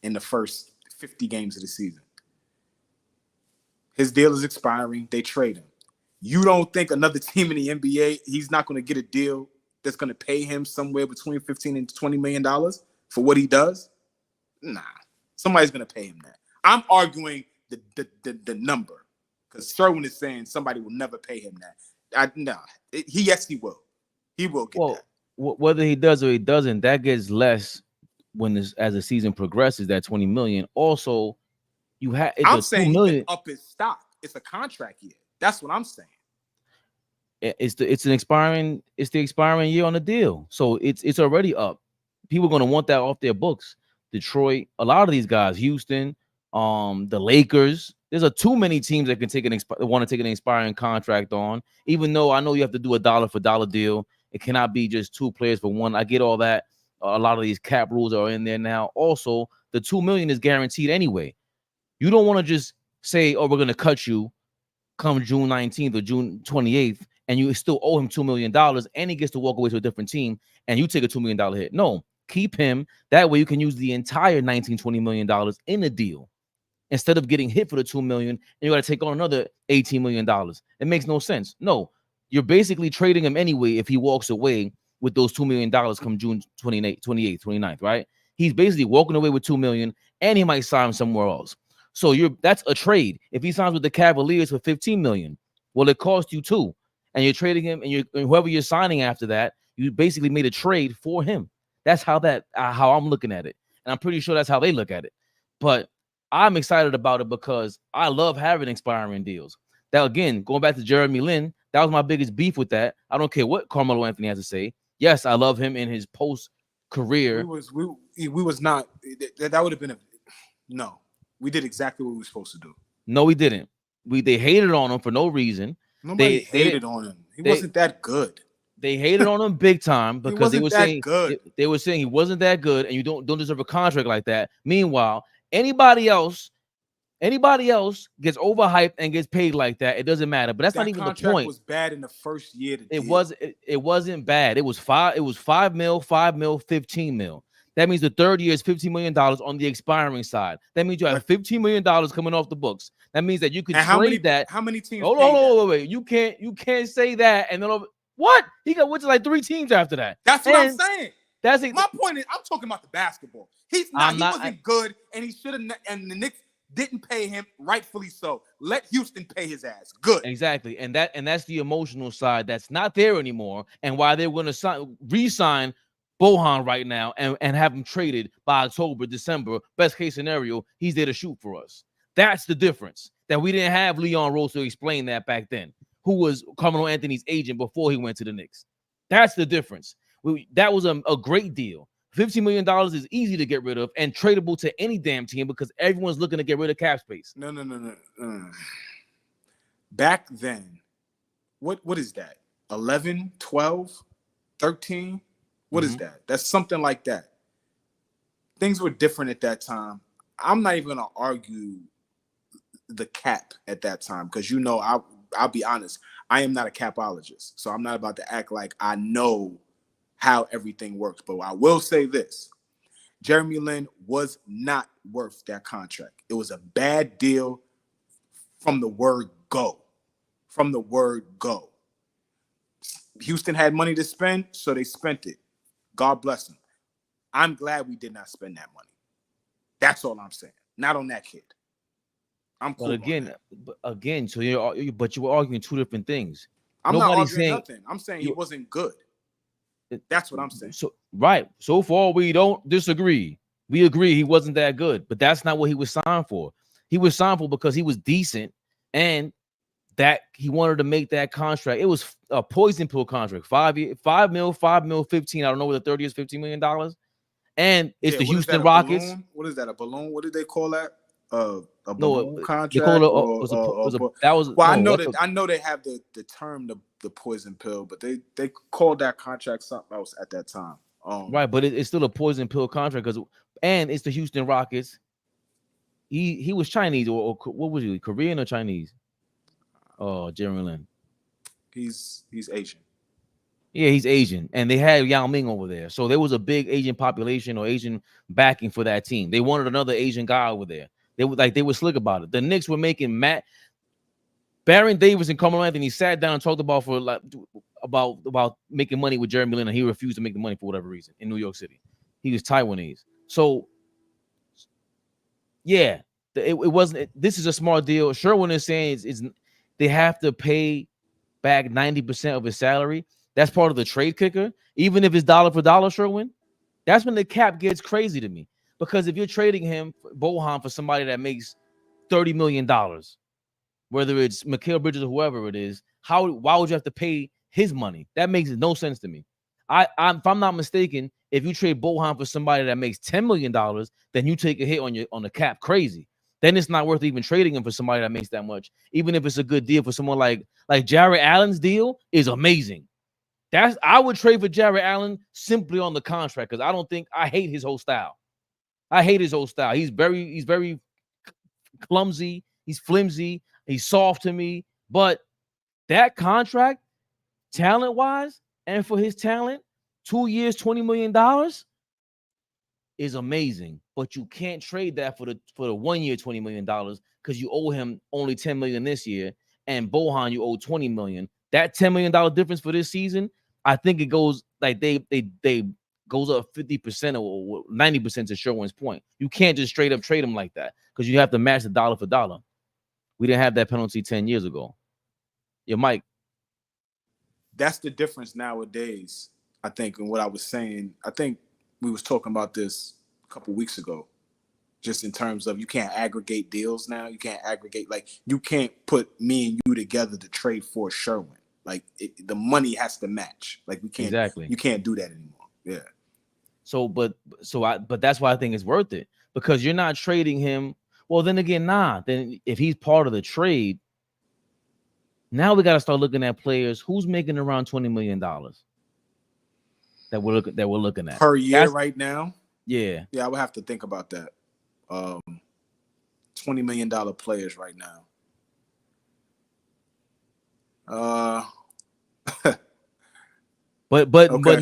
in the first 50 games of the season. His deal is expiring. They trade him. You don't think another team in the NBA, he's not going to get a deal that's going to pay him somewhere between $15 and $20 million for what he does? Nah. Somebody's going to pay him that. I'm arguing the number because Sherwin is saying somebody will never pay him that. Yes, he will. He will get that. Whether he does or he doesn't, that gets less as the season progresses. That $20 million. Also, you have. I'm saying he can up his stock. It's a contract year. That's what I'm saying. It's the expiring year on the deal, so it's already up. People are going to want that off their books. Detroit, a lot of these guys, Houston, the Lakers. There's too many teams that can want to take an expiring contract on. Even though I know you have to do a dollar for dollar deal. It cannot be just 2 players for one. I get all that. A lot of these cap rules are in there now. Also, the $2 million is guaranteed anyway. You don't want to just say, "Oh, we're going to cut you come June 19th or June 28th," and you still owe him $2 million, and he gets to walk away to a different team, and you take a $2 million hit. No, keep him. That way, you can use the entire $19-20 million in the deal instead of getting hit for the $2 million, and you got to take on another $18 million. It makes no sense. No. You're basically trading him anyway if he walks away with those $2 million come June 28th, 29th, right? He's basically walking away with $2 million, and he might sign somewhere else. So that's a trade. If he signs with the Cavaliers for $15 million, well, it cost you $2 million, and you're trading him, and whoever you're signing after that, you basically made a trade for him. That's how I'm looking at it, and I'm pretty sure that's how they look at it. But I'm excited about it because I love having expiring deals. Now, again, going back to Jeremy Lin, that was my biggest beef with that. I don't care what Carmelo Anthony has to say. Yes, I love him in his post-career. We was not. That would have been no. We did exactly what we were supposed to do. No, we didn't. They hated on him for no reason. Nobody hated on him. He wasn't that good. They hated on him big time because they were saying he wasn't that good, and you don't deserve a contract like that. Meanwhile, anybody else gets overhyped and gets paid like that, it doesn't matter. But that's not even the point. Contract was bad in the first year. It wasn't bad. It was $5 million, $5 million, $15 million. That means the third year is $15 million on the expiring side. That means you have $15 million coming off the books. That means that you could trade that. How many teams? Wait. You can't say that. And then what? He went to like 3 teams after that. That's what I'm saying. That's my point. I'm talking about the basketball. He wasn't good, and he should have. And the Knicks didn't pay him, rightfully so. Let Houston pay his ass. Good. Exactly. And that's the emotional side that's not there anymore. And why they're going to re-sign Bojan right now and have him traded by October, December. Best case scenario, he's there to shoot for us. That's the difference. That we didn't have Leon Rose to explain that back then, who was Carmelo Anthony's agent before he went to the Knicks. That's the difference. That was a great deal. $15 million is easy to get rid of and tradable to any damn team because everyone's looking to get rid of cap space. No. Back then, what is that? 11, 12, 13? What is that? That's something like that. Things were different at that time. I'm not even going to argue the cap at that time because, I'll be honest. I am not a capologist, so I'm not about to act like I know how everything works. But I will say this. Jeremy Lin was not worth that contract. It was a bad deal from the word go. From the word go. Houston had money to spend, so they spent it. God bless them. I'm glad we did not spend that money. That's all I'm saying. Not on that kid. I'm cool. But again, so you were arguing 2 different things. I'm not arguing nothing. I'm saying he wasn't good. That's what I'm saying. So right. So far, we don't disagree. We agree he wasn't that good, but that's not what he was signed for. He was signed for because he was decent and that he wanted to make that contract. It was a poison pill contract. 5 mil, 15. I don't know what the 30 is, $15 million. And it's the Houston Rockets. Balloon? What is that? A balloon? What did they call that? A balloon contract. I know they have the term the poison pill, but they called that contract something else at that time. Right, but it's still a poison pill contract because and it's the Houston Rockets. He was Chinese or what was he? Korean or Chinese? Oh, Jeremy Lin. He's Asian. Yeah, he's Asian, and they had Yao Ming over there, so there was a big Asian population or Asian backing for that team. They wanted another Asian guy over there. They were slick about it. The Knicks were making Baron Davis and Carmelo Anthony sat down and talked about making money with Jeremy Lin, and he refused to make the money for whatever reason in New York City. He was Taiwanese, so yeah, it wasn't. This is a smart deal. Sherwin is saying is they have to pay back 90% of his salary. That's part of the trade kicker. Even if it's dollar for dollar, Sherwin, that's when the cap gets crazy to me. Because if you're trading him, Bojan, for somebody that makes $30 million, whether it's Mikal Bridges or whoever it is, why would you have to pay his money? That makes no sense to me. If I'm not mistaken, if you trade Bojan for somebody that makes $10 million, then you take a hit on the cap crazy. Then it's not worth even trading him for somebody that makes that much. Even if it's a good deal for someone like Jarrett Allen's deal is amazing. I would trade for Jarrett Allen simply on the contract because I hate his whole style. He's very clumsy. He's flimsy. He's soft to me. But that contract, talent-wise, and for his talent, 2 years, $20 million is amazing. But you can't trade that for the 1 year, $20 million because you owe him only $10 million this year, and Bojan you owe $20 million. That $10 million difference for this season, I think it goes like they goes up 50% or 90% to Sherwin's point. You can't just straight up trade him like that because you have to match the dollar for dollar. We didn't have that penalty 10 years ago. Yeah, Mike. That's the difference nowadays, I think, and what I was saying. I think we was talking about this a couple weeks ago, just in terms of you can't aggregate deals now. You can't aggregate, you can't put me and you together to trade for Sherwin. The money has to match. We can't. Exactly. You can't do that anymore. Yeah. But that's why I think it's worth it because you're not trading him. Well, then again, then if he's part of the trade, now we got to start looking at players who's making around $20 million that we're looking at per year right now. Yeah. Yeah, I would have to think about that. $20 million players right now. But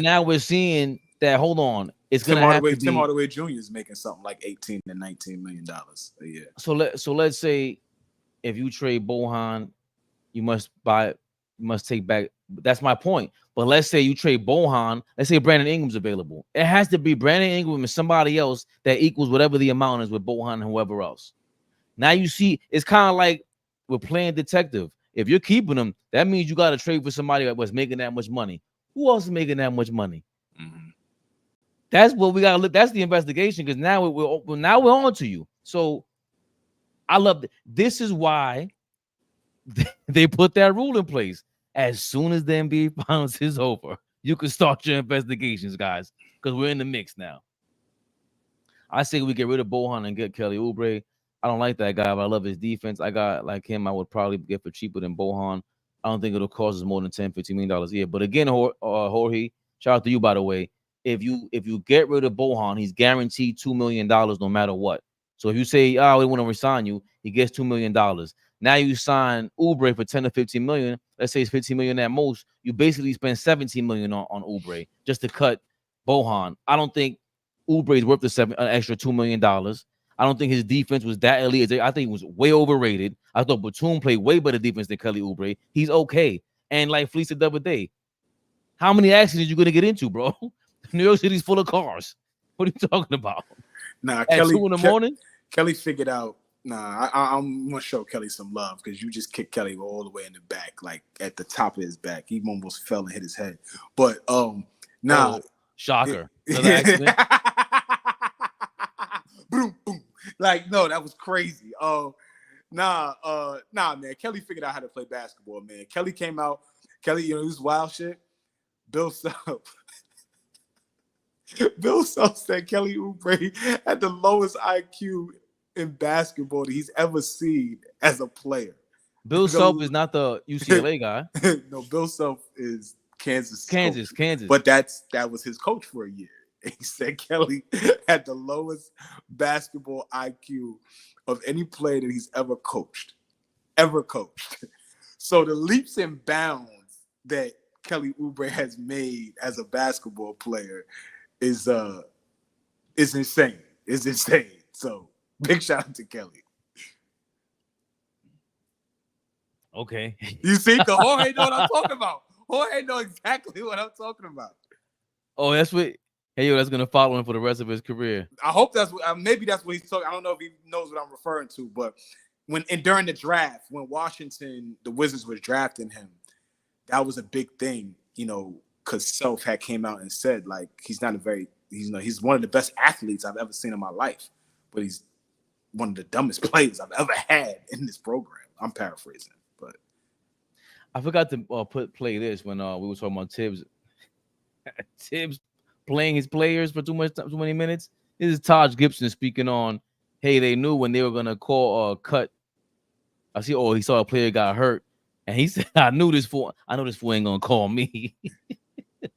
now we're seeing that. Hold on, it's gonna have to be Tim Hardaway Jr. is making something like $18 to $19 million a year. So let's say if you trade Bojan, you must take back. That's my point. But let's say you trade Bojan. Let's say Brandon Ingram's available. It has to be Brandon Ingram and somebody else that equals whatever the amount is with Bojan and whoever else. Now you see, it's kind of like we're playing detective. If you're keeping them, that means you got to trade for somebody that was making that much money. Who else is making that much money? Mm-hmm. That's what we got to look. That's the investigation because now we're on to you. So I love this is why they put that rule in place. As soon as the NBA Finals is over, you can start your investigations, guys, because we're in the mix now. I say we get rid of Bojan and get Kelly Oubre. I don't like that guy, but I love his defense. I got like him. I would probably get for cheaper than Bojan. I don't think it'll cost us more than $10-15 million a year. But again, Jorge, shout out to you, by the way. If you get rid of Bojan, he's guaranteed $2 million no matter what. So if you say, we want to resign you, he gets $2 million. Now you sign Oubre for $10 to $15 million. Let's say it's $15 million at most. You basically spend $17 million on Oubre just to cut Bojan. I don't think Oubre is worth an extra $2 million. I don't think his defense was that elite. I think it was way overrated. I thought Batum played way better defense than Kelly Oubre. He's okay. And like Fleece said the other day, how many accidents you going to get into, bro? New York City's full of cars. What are you talking about? Nah, At 2 in the morning? Kelly figured out, I'm going to show Kelly some love because you just kicked Kelly all the way in the back, like at the top of his back. He almost fell and hit his head. But, shocker. Boom, boom. No, that was crazy. Man. Kelly figured out how to play basketball, man. Kelly came out. Kelly, this wild shit. Bill Self said Kelly Oubre had the lowest IQ in basketball that he's ever seen as a player. Bill Self is not the UCLA guy. No, Bill Self is Kansas. Kansas. But that was his coach for a year. He said Kelly had the lowest basketball IQ of any player that he's ever coached. So the leaps and bounds that Kelly Oubre has made as a basketball player is insane. It's insane. So big shout out to Kelly. Okay. You see, because Jorge know what I'm talking about. Jorge know exactly what I'm talking about. Oh, that's what. Hey, yo, that's gonna follow him for the rest of his career. I hope that's what. Maybe that's what he's talking. I don't know if he knows what I'm referring to, but during the draft, when Washington, the Wizards was drafting him, that was a big thing, because Self had came out and said like he's one of the best athletes I've ever seen in my life, but he's one of the dumbest players I've ever had in this program. I'm paraphrasing, but I forgot to play this when we were talking about Tibbs. Tibbs playing his players for too many minutes. This is Taj Gibson speaking on, hey, they knew when they were gonna call cut. He saw a player got hurt, and he said, I know this fool ain't gonna call me.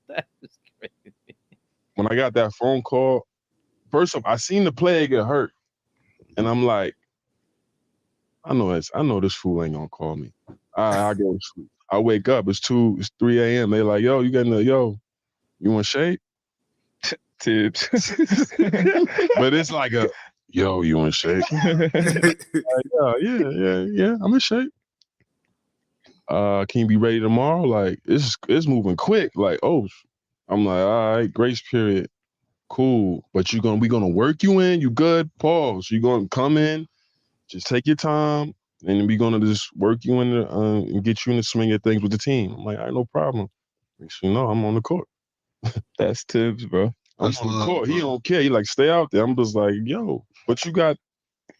That was crazy. When I got that phone call, first off, I seen the player get hurt, and I'm like, I know this fool ain't gonna call me. I go to sleep. I wake up, it's 3 a.m. They like, yo, you want shade? Tips. But it's like yo, you in shape? Like, yeah, I'm in shape. Can you be ready tomorrow? Like, it's moving quick. Like, oh, I'm like, all right, grace period, cool. But we gonna work you in. You good? Pause. You gonna come in? Just take your time, and we gonna just work you in and get you in the swing of things with the team. I'm like, all right, no problem. Next thing you know, I'm on the court. That's Tibbs, bro. I'm on the court. He don't care. He like, stay out there. I'm just like, yo, but you got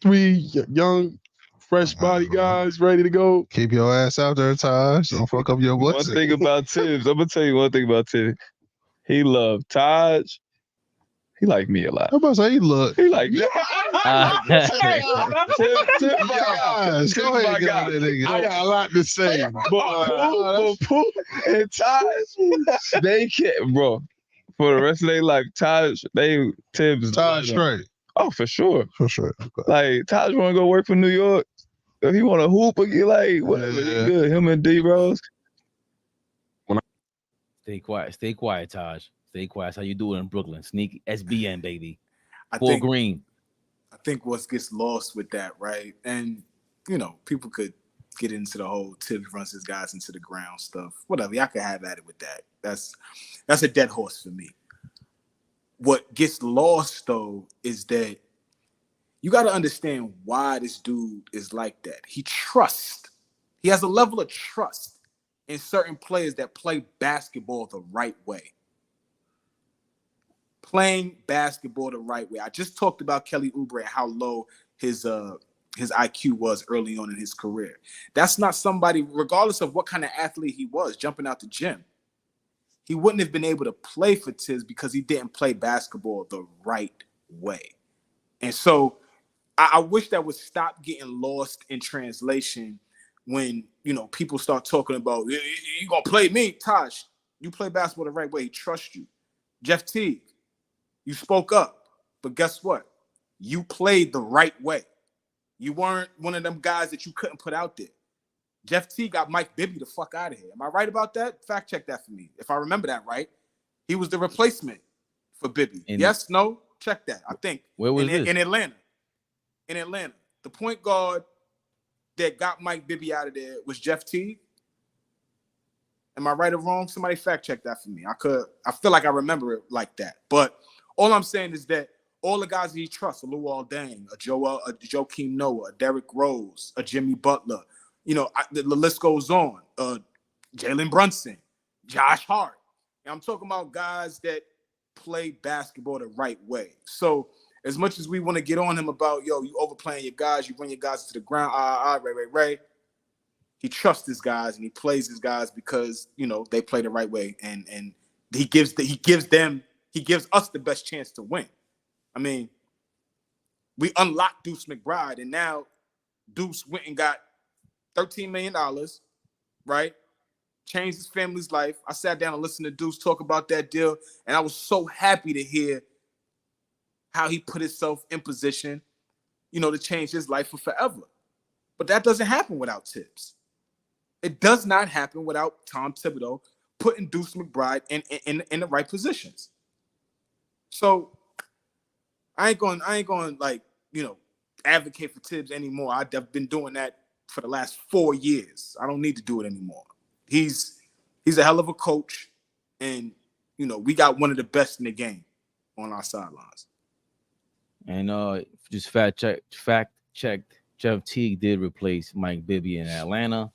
3 young, fresh body guys ready to go. Keep your ass out there, Taj. Don't fuck up your One thing about Tibbs, I'm gonna tell you one thing about Tibbs. He loved Taj. He like me a lot. I'm about to say, he look. He like me. Tibbs, go ahead, get on that nigga. I got a lot to say. But Pooh and Taj, they can't, bro. For the rest of their life, Tibbs. Taj straight. Oh, for sure. For sure. Okay. Like, Taj want to go work for New York. If he want to hoop again, like, whatever, he good. Him and D-Rose. Stay quiet, Taj. Stay quiet. That's how you do it in Brooklyn. Sneaky SBN, baby. I think what gets lost with that, right? And, people could get into the whole Tibbs runs his guys into the ground stuff. Whatever. Y'all can have at it with that. That's a dead horse for me. What gets lost, though, is that you got to understand why this dude is like that. He has a level of trust in certain players that play basketball the right way. Playing basketball the right way. I just talked about Kelly Oubre and how low his IQ was early on in his career. That's not somebody, regardless of what kind of athlete he was, jumping out the gym, he wouldn't have been able to play for Tibbs because he didn't play basketball the right way. And so I wish that would stop getting lost in translation when, people start talking about, you going to play me, Taj. You play basketball the right way. He trusts you. Jeff Teague, you spoke up. But guess what? You played the right way. You weren't one of them guys that you couldn't put out there. Jeff Teague got Mike Bibby the fuck out of here. Am I right about that? Fact check that for me. If I remember that right, he was the replacement for Bibby. Yes, no? Check that. I think. Where was this? In Atlanta. In Atlanta. The point guard that got Mike Bibby out of there was Jeff Teague. Am I right or wrong? Somebody fact check that for me. I feel like I remember it like that. But all I'm saying is that all the guys that he trusts, a Luol Deng, a Joakim Noah, a Derrick Rose, a Jimmy Butler, the list goes on. Jalen Brunson, Josh Hart. And I'm talking about guys that play basketball the right way. So as much as we want to get on him about, you overplaying your guys, you bring your guys to the ground, Ray. He trusts his guys and he plays his guys because, they play the right way. And he gives us the best chance to win. I mean, we unlocked Deuce McBride, and now Deuce went and got $13 million, right? changed his family's life. I sat down and listened to Deuce talk about that deal, and I was so happy to hear how he put himself in position, to change his life for forever. But that doesn't happen without Tibbs. It does not happen without Tom Thibodeau putting Deuce McBride in the right positions. So I ain't going advocate for Tibbs anymore. I've been doing that for the last 4 years. I don't need to do it anymore. He's a hell of a coach, and we got one of the best in the game on our sidelines. And just fact checked. Jeff Teague did replace Mike Bibby in Atlanta,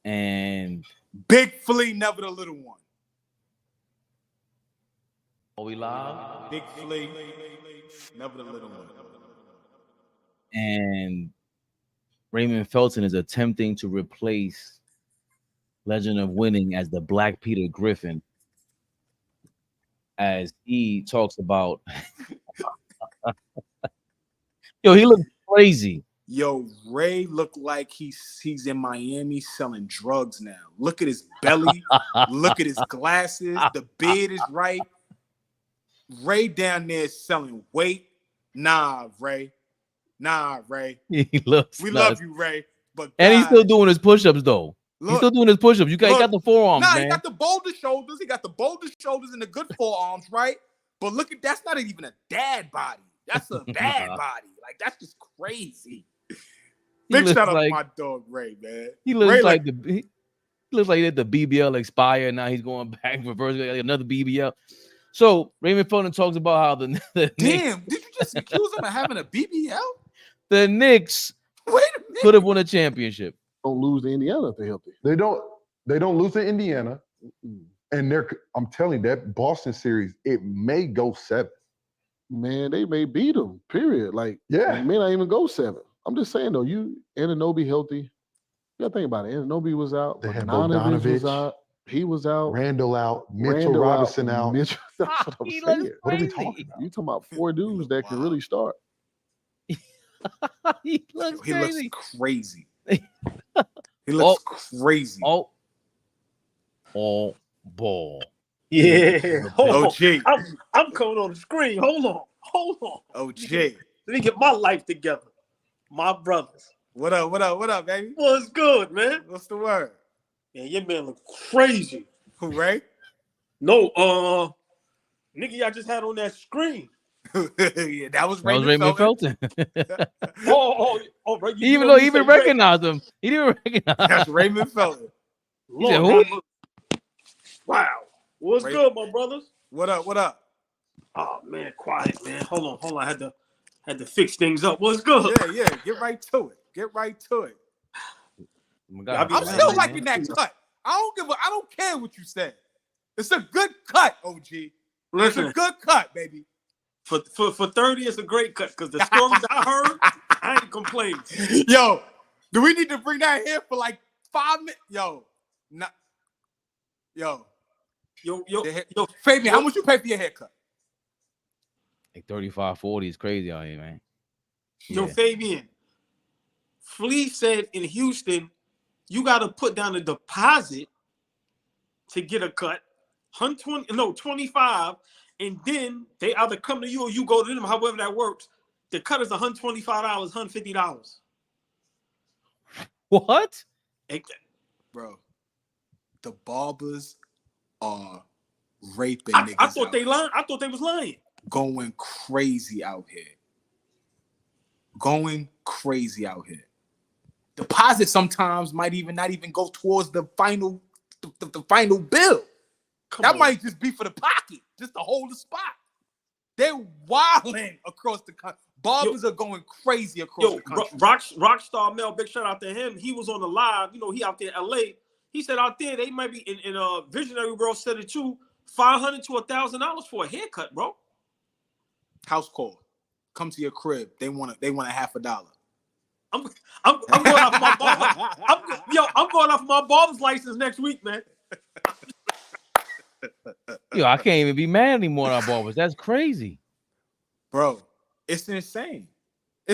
and Big Flea, never the little one. Are we live? Big Flea, never the little one. And Raymond Felton is attempting to replace Legend of Winning as the Black Peter Griffin, as he talks about. Yo, he looks crazy. Yo, Ray looked like he's in Miami selling drugs now. Look at his belly. Look at his glasses. The beard is right. Ray down there selling weight. Nah, Ray. He looks We nuts. love you, Ray. But And he's still doing his push-ups though. He's still doing his push-ups. He got the forearms, man. He got the boulder shoulders. He got the boulder shoulders and the good forearms, right? But look at that's not even a dad body. That's a bad body. Like, that's just crazy. Big shout out to my dog Ray, man. He looks Ray like he looks like the BBL expired. Now he's going back reverse, like another BBL. So Raymond Felton talks about how the damn, did you just accuse him of having a BBL? The Knicks could have won a championship. Don't lose to Indiana if they're healthy. They don't lose to Indiana. And I'm telling you, that Boston series, it may go 7. Man, they may beat them, period. Like, yeah, it may not even go 7. I'm just saying, though, Anunoby healthy. You got to think about it. Anunoby was out. They had Bogdanovich Bogdanovich was out. He was out. Randall out. Mitchell Robinson out. That's what I'm saying. What are we talking about? You talking about 4 dudes that can really start. He looks crazy. He looks crazy. All ball. Yeah. OG. I'm coming on the screen. Hold on. OG. Let me get my life together. My brothers. What up, baby? What's good, man? What's the word? Yeah, your man look crazy. Who, Ray? No, nigga, y'all just had on that screen. Yeah, that was Raymond Felton. Right. Even though he even recognized him. He didn't recognize him. That's Raymond Felton. He said, who? Wow. What's good, my brothers? What up? Oh man, quiet, man. Hold on. I had to fix things up. What's good? Yeah. Get right to it. I'm still liking that cut. I don't care what you said. It's a good cut, OG. Listen, it's a good cut, baby. For 30, it's a great cut because the stories I heard, I ain't complaining. Yo, do we need to bring that here for like 5 minutes? Yo, Fabian, how much you pay for your haircut? Like 35, 40 is crazy out here, man. Yo, Fabian, Flea said in Houston, you got to put down a deposit to get a cut. 25, and then they either come to you or you go to them, however that works. The cut is $125, $150. What? Bro, the barbers are raping niggas. I thought they lied. I thought they was lying. Going crazy out here. Deposit sometimes might even not even go towards the final bill. Might just be for the pocket, just to hold the spot. They're wilding across the country. Barbers are going crazy across the country. Rockstar Mel, big shout out to him. He was on the live. He out there in LA. He said out there they might be in a Visionary World said it too, $500 to $1,000 for a haircut, bro. House call. Come to your crib. They want $half a dollar. I'm going off my barber. I'm going off my barber's license next week, man. Yo, I can't even be mad anymore at our barbers. That's crazy. Bro, it's insane. I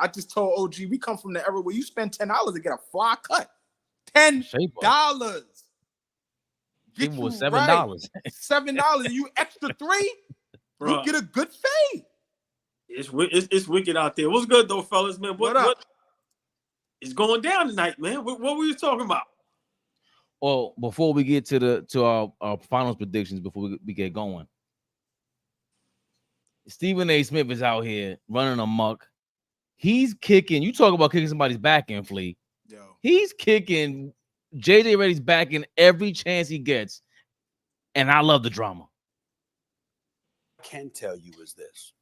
just told OG, we come from the era where you spend $10 to get a fly cut. $10. Shape Get Shape you was right. $7. $7. You extra 3, Bro. you get a good fade. It's wicked out there. What's good though, fellas, man? What is going down tonight, man? What were you talking about? Well, before we get to our finals predictions, before we get going, Stephen A. Smith is out here running amok. He's kicking. You talk about kicking somebody's back in, Flea. Yo. He's kicking JJ Redick's back in every chance he gets, and I love the drama. I can tell you is this: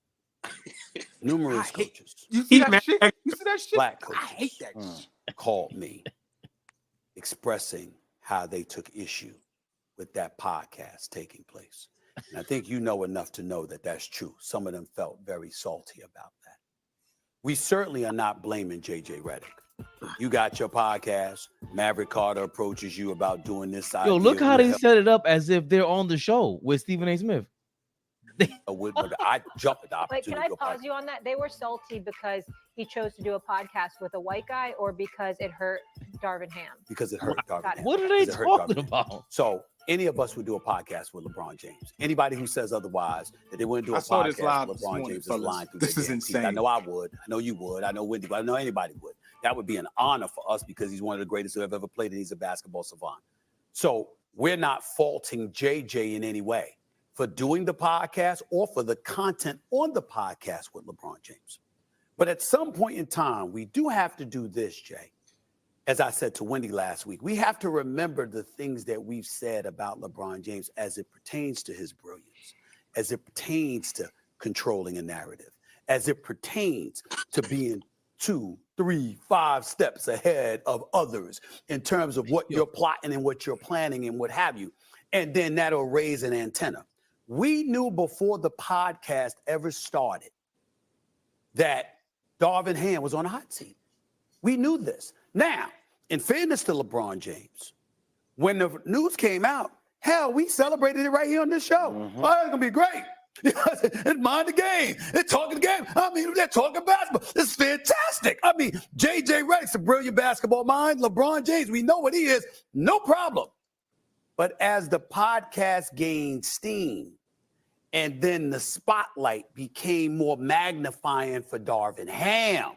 numerous coaches, You see that shit? You see that shit? black coaches, I hate that shit. called me expressing how they took issue with that podcast taking place. And I think you know enough to know that that's true. Some of them felt very salty about that. We certainly are not blaming JJ Redick. You got your podcast. Maverick Carter approaches you about doing this. Yo, look how they set it up as if they're on the show with Stephen A. Smith. I jumped at the Wait, opportunity. can I pause you on that? They were salty because he chose to do a podcast with a white guy, or because it hurt Darvin Ham? Because it hurt Darvin Ham. What are they Because it hurt talking Darvin Ham. about? So any of us would do a podcast with LeBron James. Anybody who says otherwise, that they wouldn't do a I saw this podcast live with this LeBron morning, James is fellas. lying through This their is damn teeth. insane. I know I would. I know you would. I know Wendy would. I know anybody would. That would be an honor for us because he's one of the greatest who have ever played and he's a basketball savant. So we're not faulting JJ in any way for doing the podcast or for the content on the podcast with LeBron James. But at some point in time, we do have to do this, Jay. As I said to Wendy last week, we have to remember the things that we've said about LeBron James as it pertains to his brilliance, as it pertains to controlling a narrative, as it pertains to being 2, 3, 5 steps ahead of others in terms of what you're plotting and what you're planning and what have you. And then that'll raise an antenna. We knew before the podcast ever started that Darvin Ham was on a hot seat. We knew this. Now, in fairness to LeBron James, when the news came out, hell, we celebrated it right here on this show. Oh, it's going to be great. It's mind the game. They're talking the game. I mean, they're talking basketball. This is fantastic. I mean, JJ Redick's a brilliant basketball mind. LeBron James, we know what he is. No problem. But as the podcast gained steam and then the spotlight became more magnifying for Darvin Ham,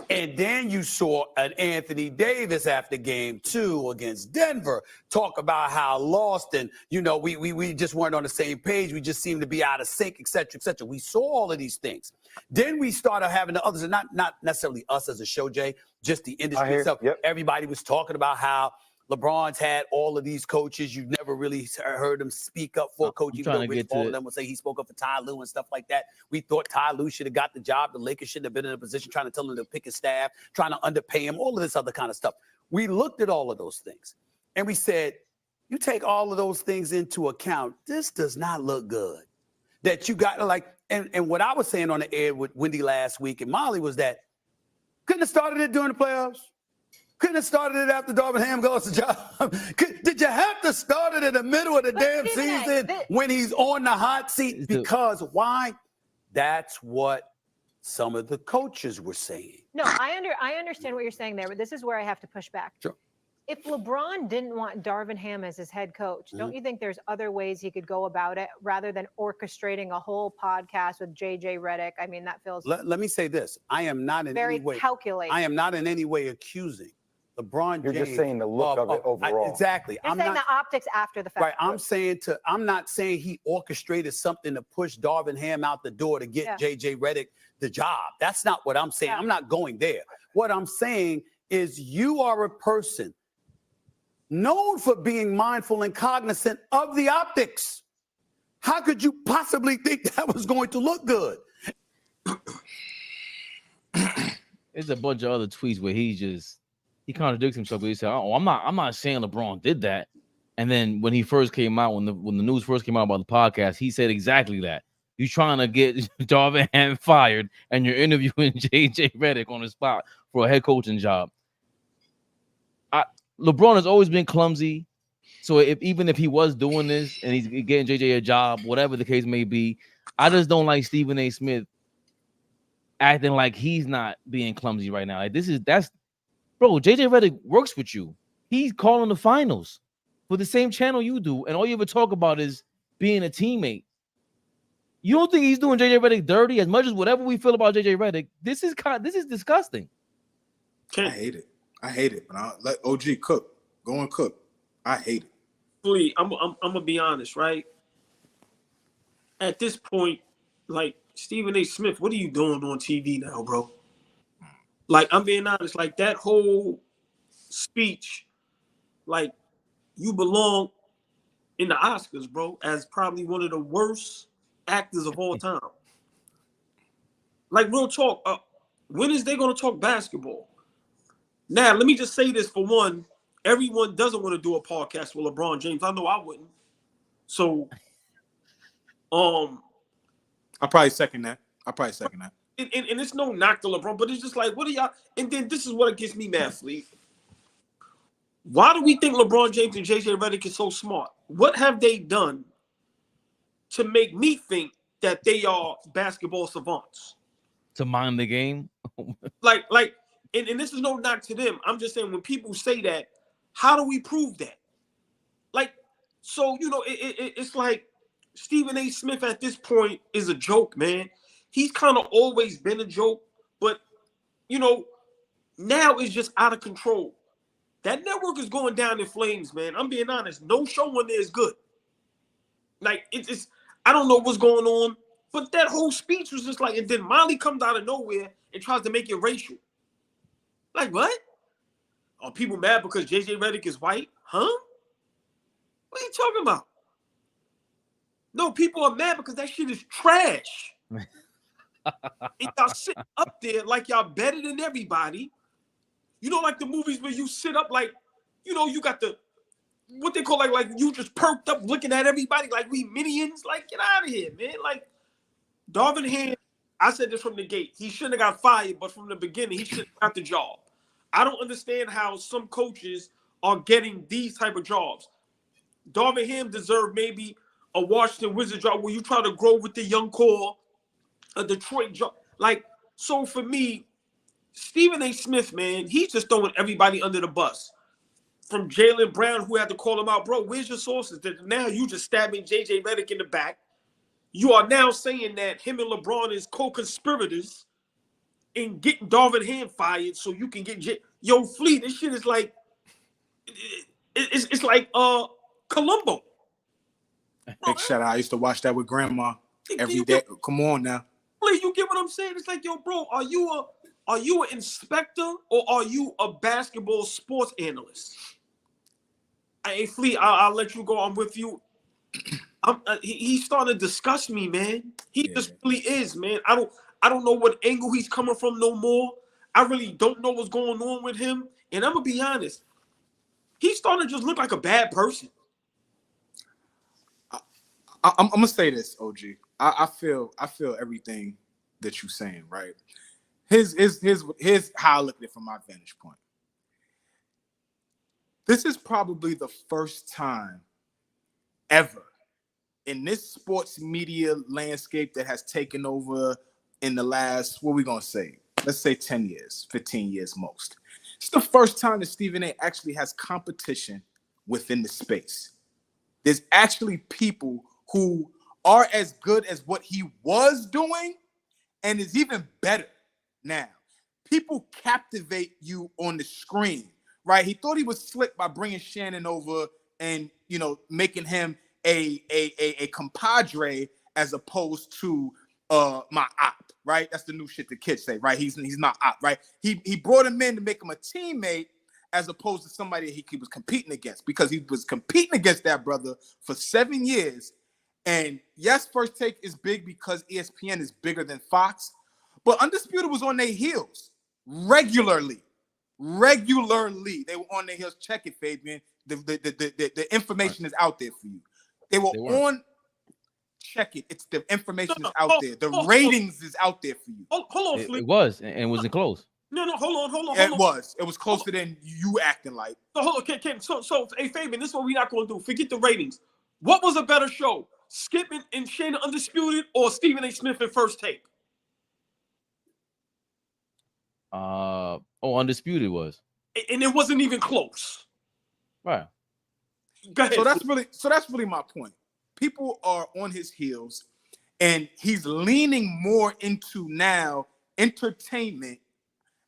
and then you saw an Anthony Davis after game 2 against Denver talk about how lost and, you know, we just weren't on the same page. We just seemed to be out of sync, et cetera, et cetera. We saw all of these things. Then we started having the others, and not necessarily us as a show, Jay, just the industry itself. Yep. Everybody was talking about how LeBron's had all of these coaches. You've never really heard him speak up for a coach, even though Rich Paul and them would say he spoke up for Ty Lue and stuff like that. We thought Ty Lue should have got the job. The Lakers shouldn't have been in a position trying to tell him to pick his staff, trying to underpay him, all of this other kind of stuff. We looked at all of those things, and we said, you take all of those things into account, this does not look good. That you got like, and what I was saying on the air with Wendy last week and Molly was that couldn't have started it during the playoffs. Couldn't have started it after Darvin Ham got the job. Did you have to start it in the middle of the damn season when he's on the hot seat? Because why? That's what some of the coaches were saying. No, I understand what you're saying there, but this is where I have to push back. Sure. If LeBron didn't want Darvin Ham as his head coach, don't you think there's other ways he could go about it rather than orchestrating a whole podcast with JJ Redick? I mean, that feels Let me say this. I am not in very any way calculated. I am not in any way accusing LeBron You're James. just saying the look of it overall. Exactly. You're saying the optics after the fact. Right. I'm not saying he orchestrated something to push Darvin Ham out the door to get JJ Redick the job. That's not what I'm saying. I'm not going there. What I'm saying is you are a person known for being mindful and cognizant of the optics. How could you possibly think that was going to look good? There's a bunch of other tweets where he contradicts himself. He said, "Oh, I'm not saying LeBron did that." And then when he first came out, when the news first came out about the podcast, he said exactly that. You're trying to get Darvin Ham fired, and you're interviewing JJ Redick on the spot for a head coaching job. LeBron has always been clumsy. So even if he was doing this and he's getting JJ a job, whatever the case may be, I just don't like Stephen A. Smith acting like he's not being clumsy right now. Like that's bro, JJ Redick works with you. He's calling the finals for the same channel you do, and all you ever talk about is being a teammate. You don't think he's doing JJ Redick dirty as much as whatever we feel about JJ Redick? This is disgusting. I hate it. But I'll let OG cook. Go and cook. I hate it. Please, I'm gonna be honest, right? At this point, like Stephen A. Smith, what are you doing on TV now, bro? Like, I'm being honest, like that whole speech, like you belong in the Oscars, bro, as probably one of the worst actors of all time. Like, real talk, when is they gonna talk basketball? Now, let me just say this for one. Everyone doesn't want to do a podcast with LeBron James. I know I wouldn't. So, I probably second that. And it's no knock to LeBron, but it's just like, what are y'all? And then this is what gets me mad, Fleet. Why do we think LeBron James and JJ Redick is so smart? What have they done to make me think that they are basketball savants? To mind the game? And this is no knock to them. I'm just saying, when people say that, how do we prove that? Like, so, you know, it's like Stephen A. Smith at this point is a joke, man. He's kind of always been a joke, but, you know, now it's just out of control. That network is going down in flames, man. I'm being honest. No show on there is good. Like, it's I don't know what's going on, but that whole speech was just like, and then Molly comes out of nowhere and tries to make it racial. Like, what? Are people mad because JJ Redick is white? Huh? What are you talking about? No, people are mad because that shit is trash. And y'all sitting up there like y'all better than everybody. You know, like the movies where you sit up like, you know, you got the, what they call like you just perked up looking at everybody like we minions. Like, get out of here, man. Like, Darvin Ham, I said this from the gate. He shouldn't have got fired, but from the beginning, he should have got the job. I don't understand how some coaches are getting these type of jobs. Darvin Ham deserved maybe a Washington Wizards job where you try to grow with the young core, a Detroit job. Like, so for me, Stephen A. Smith, man, he's just throwing everybody under the bus. From Jaylen Brown, who had to call him out, bro, where's your sources? That now you just stabbing JJ Redick in the back. You are now saying that him and LeBron is co-conspirators in getting Darvin Ham fired so you can get Yo, Fleet, this shit is like, it's like Columbo. Big shout out. I used to watch that with grandma every day. Come on now. Fleet, you get what I'm saying? It's like, yo, bro, are you an inspector or are you a basketball sports analyst? Hey, Fleet, I'll let you go. I'm with you. He's starting to disgust me, man. He just really is, man. I don't know what angle he's coming from no more. I really don't know what's going on with him. And I'm gonna be honest, he's starting to just look like a bad person. I'm gonna say this, OG. I feel everything that you're saying, right? Here's how I look at it from my vantage point. This is probably the first time ever in this sports media landscape that has taken over in the last, what are we gonna say? Let's say 10 years, 15 years most. It's the first time that Stephen A. actually has competition within the space. There's actually people who are as good as what he was doing and is even better now. People captivate you on the screen, right? He thought he was slick by bringing Shannon over and, you know, making him a compadre as opposed to my op, right? That's the new shit the kids say, right? He's not op, right? He brought him in to make him a teammate as opposed to somebody that he was competing against, because he was competing against that brother for 7 years. And yes, First Take is big because ESPN is bigger than Fox, but Undisputed was on their heels regularly. They were on their heels. Check it, Fabian. The information is out there for you. They were on. Check it. It's the information is out there. The ratings is out there for you. Hold on, It was, and was it close? No, hold on. It was closer than you acting like. So hold on, Ken. So, hey, Fabian, this is what we're not going to do. Forget the ratings. What was a better show, Skip and Shane Undisputed, or Stephen A. Smith and First Take? Undisputed was. And it wasn't even close. Right. Go ahead. So that's really my point. People are on his heels, and he's leaning more into now entertainment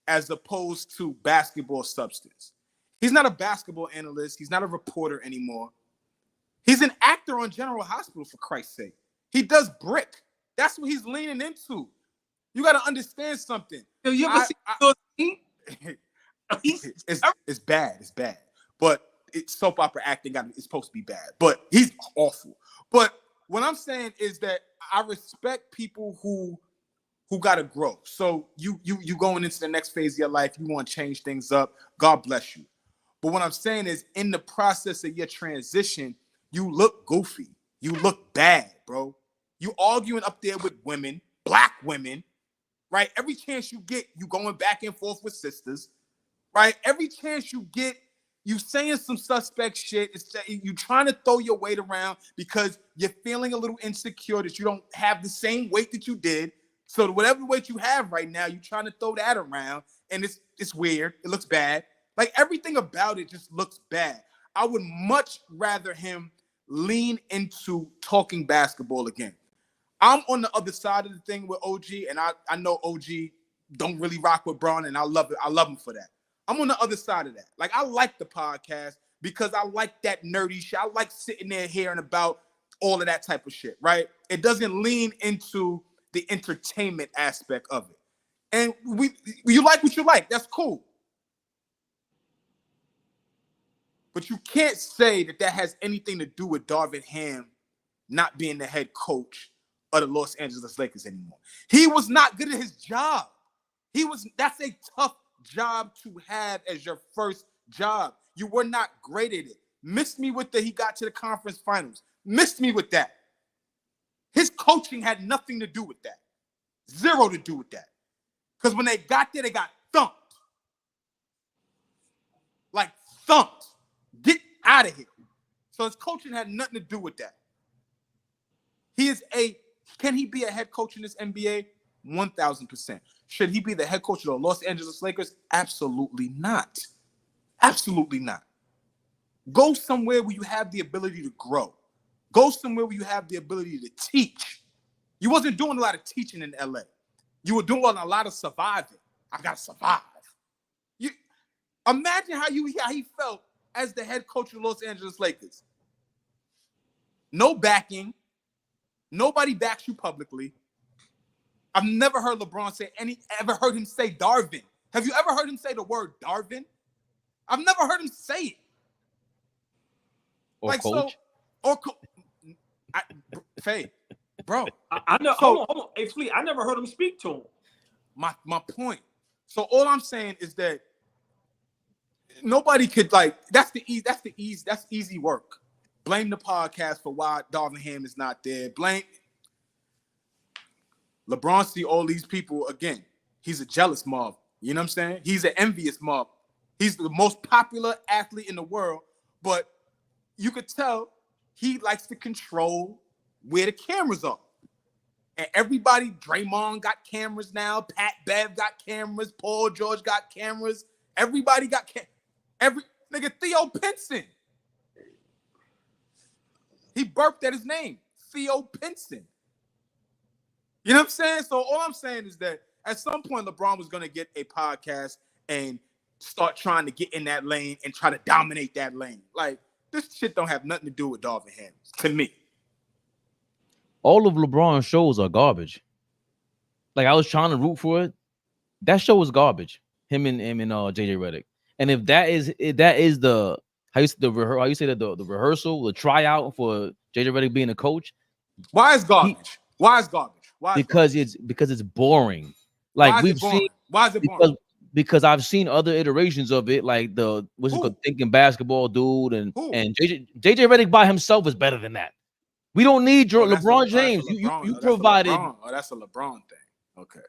as opposed to basketball substance. He's not a basketball analyst. He's not a reporter anymore. He's an actor on General Hospital, for Christ's sake. He does brick. That's what he's leaning into. You got to understand something. You ever see it's bad. It's bad. But it's soap opera acting. It's supposed to be bad. But he's awful. But what I'm saying is that I respect people who got to grow. So you going into the next phase of your life, you want to change things up. God bless you. But what I'm saying is, in the process of your transition, you look goofy. You look bad, bro. You arguing up there with women, black women, right? Every chance you get, you going back and forth with sisters, right? Every chance you get, you saying some suspect shit. You trying to throw your weight around because you're feeling a little insecure that you don't have the same weight that you did. So whatever weight you have right now, you're trying to throw that around, and it's weird. It looks bad. Like, everything about it just looks bad. I would much rather him lean into talking basketball again. I'm on the other side of the thing with OG, and I know OG don't really rock with Braun, and I love it. I love him for that. I'm on the other side of that. Like, I like the podcast because I like that nerdy shit. I like sitting there hearing about all of that type of shit, right? It doesn't lean into the entertainment aspect of it. And you like what you like. That's cool. But you can't say that has anything to do with Darvin Ham not being the head coach of the Los Angeles Lakers anymore. He was not good at his job. That's a tough job to have as your first job. You were not great at it. Missed me with he got to the conference finals. Missed me with that. His coaching had nothing to do with that. Zero to do with that. Because when they got there, they got thumped. Like, thumped. Get out of here. So his coaching had nothing to do with that. Can he be a head coach in this NBA? 1,000%. Should he be the head coach of the Los Angeles Lakers? Absolutely not. Absolutely not. Go somewhere where you have the ability to grow. Go somewhere where you have the ability to teach. You wasn't doing a lot of teaching in LA. You were doing a lot of surviving. I gotta survive. You imagine how he felt as the head coach of the Los Angeles Lakers. No backing. Nobody backs you publicly. I've never heard LeBron ever heard him say Darvin. Have you ever heard him say the word Darvin? I've never heard him say it. Or coach. Faye, bro. I know. Hold on. Hey, Fleet, I never heard him speak to him. My point. So all I'm saying is that nobody could that's easy work. Blame the podcast for why Darvin Ham is not there. Blame LeBron. See all these people again. He's a jealous mob. You know what I'm saying? He's an envious mob. He's the most popular athlete in the world, but you could tell he likes to control where the cameras are. And everybody, Draymond got cameras now. Pat Bev got cameras. Paul George got cameras. Everybody got nigga Theo Pinson. He burped at his name, Theo Pinson. You know what I'm saying? So all I'm saying is that at some point, LeBron was going to get a podcast and start trying to get in that lane and try to dominate that lane. Like, this shit don't have nothing to do with Darvin Ham, to me. All of LeBron's shows are garbage. Like, I was trying to root for it. That show was garbage. Him and JJ Redick. And if that is the how you say that the rehearsal, the tryout for JJ Redick being a coach. Why is garbage? Why is garbage? Because it's boring. Like, we've seen. Why is it boring? Because I've seen other iterations of it, like the thinking basketball dude and JJ Redick by himself is better than that. We don't need LeBron James. You provided. That's a LeBron thing. Okay.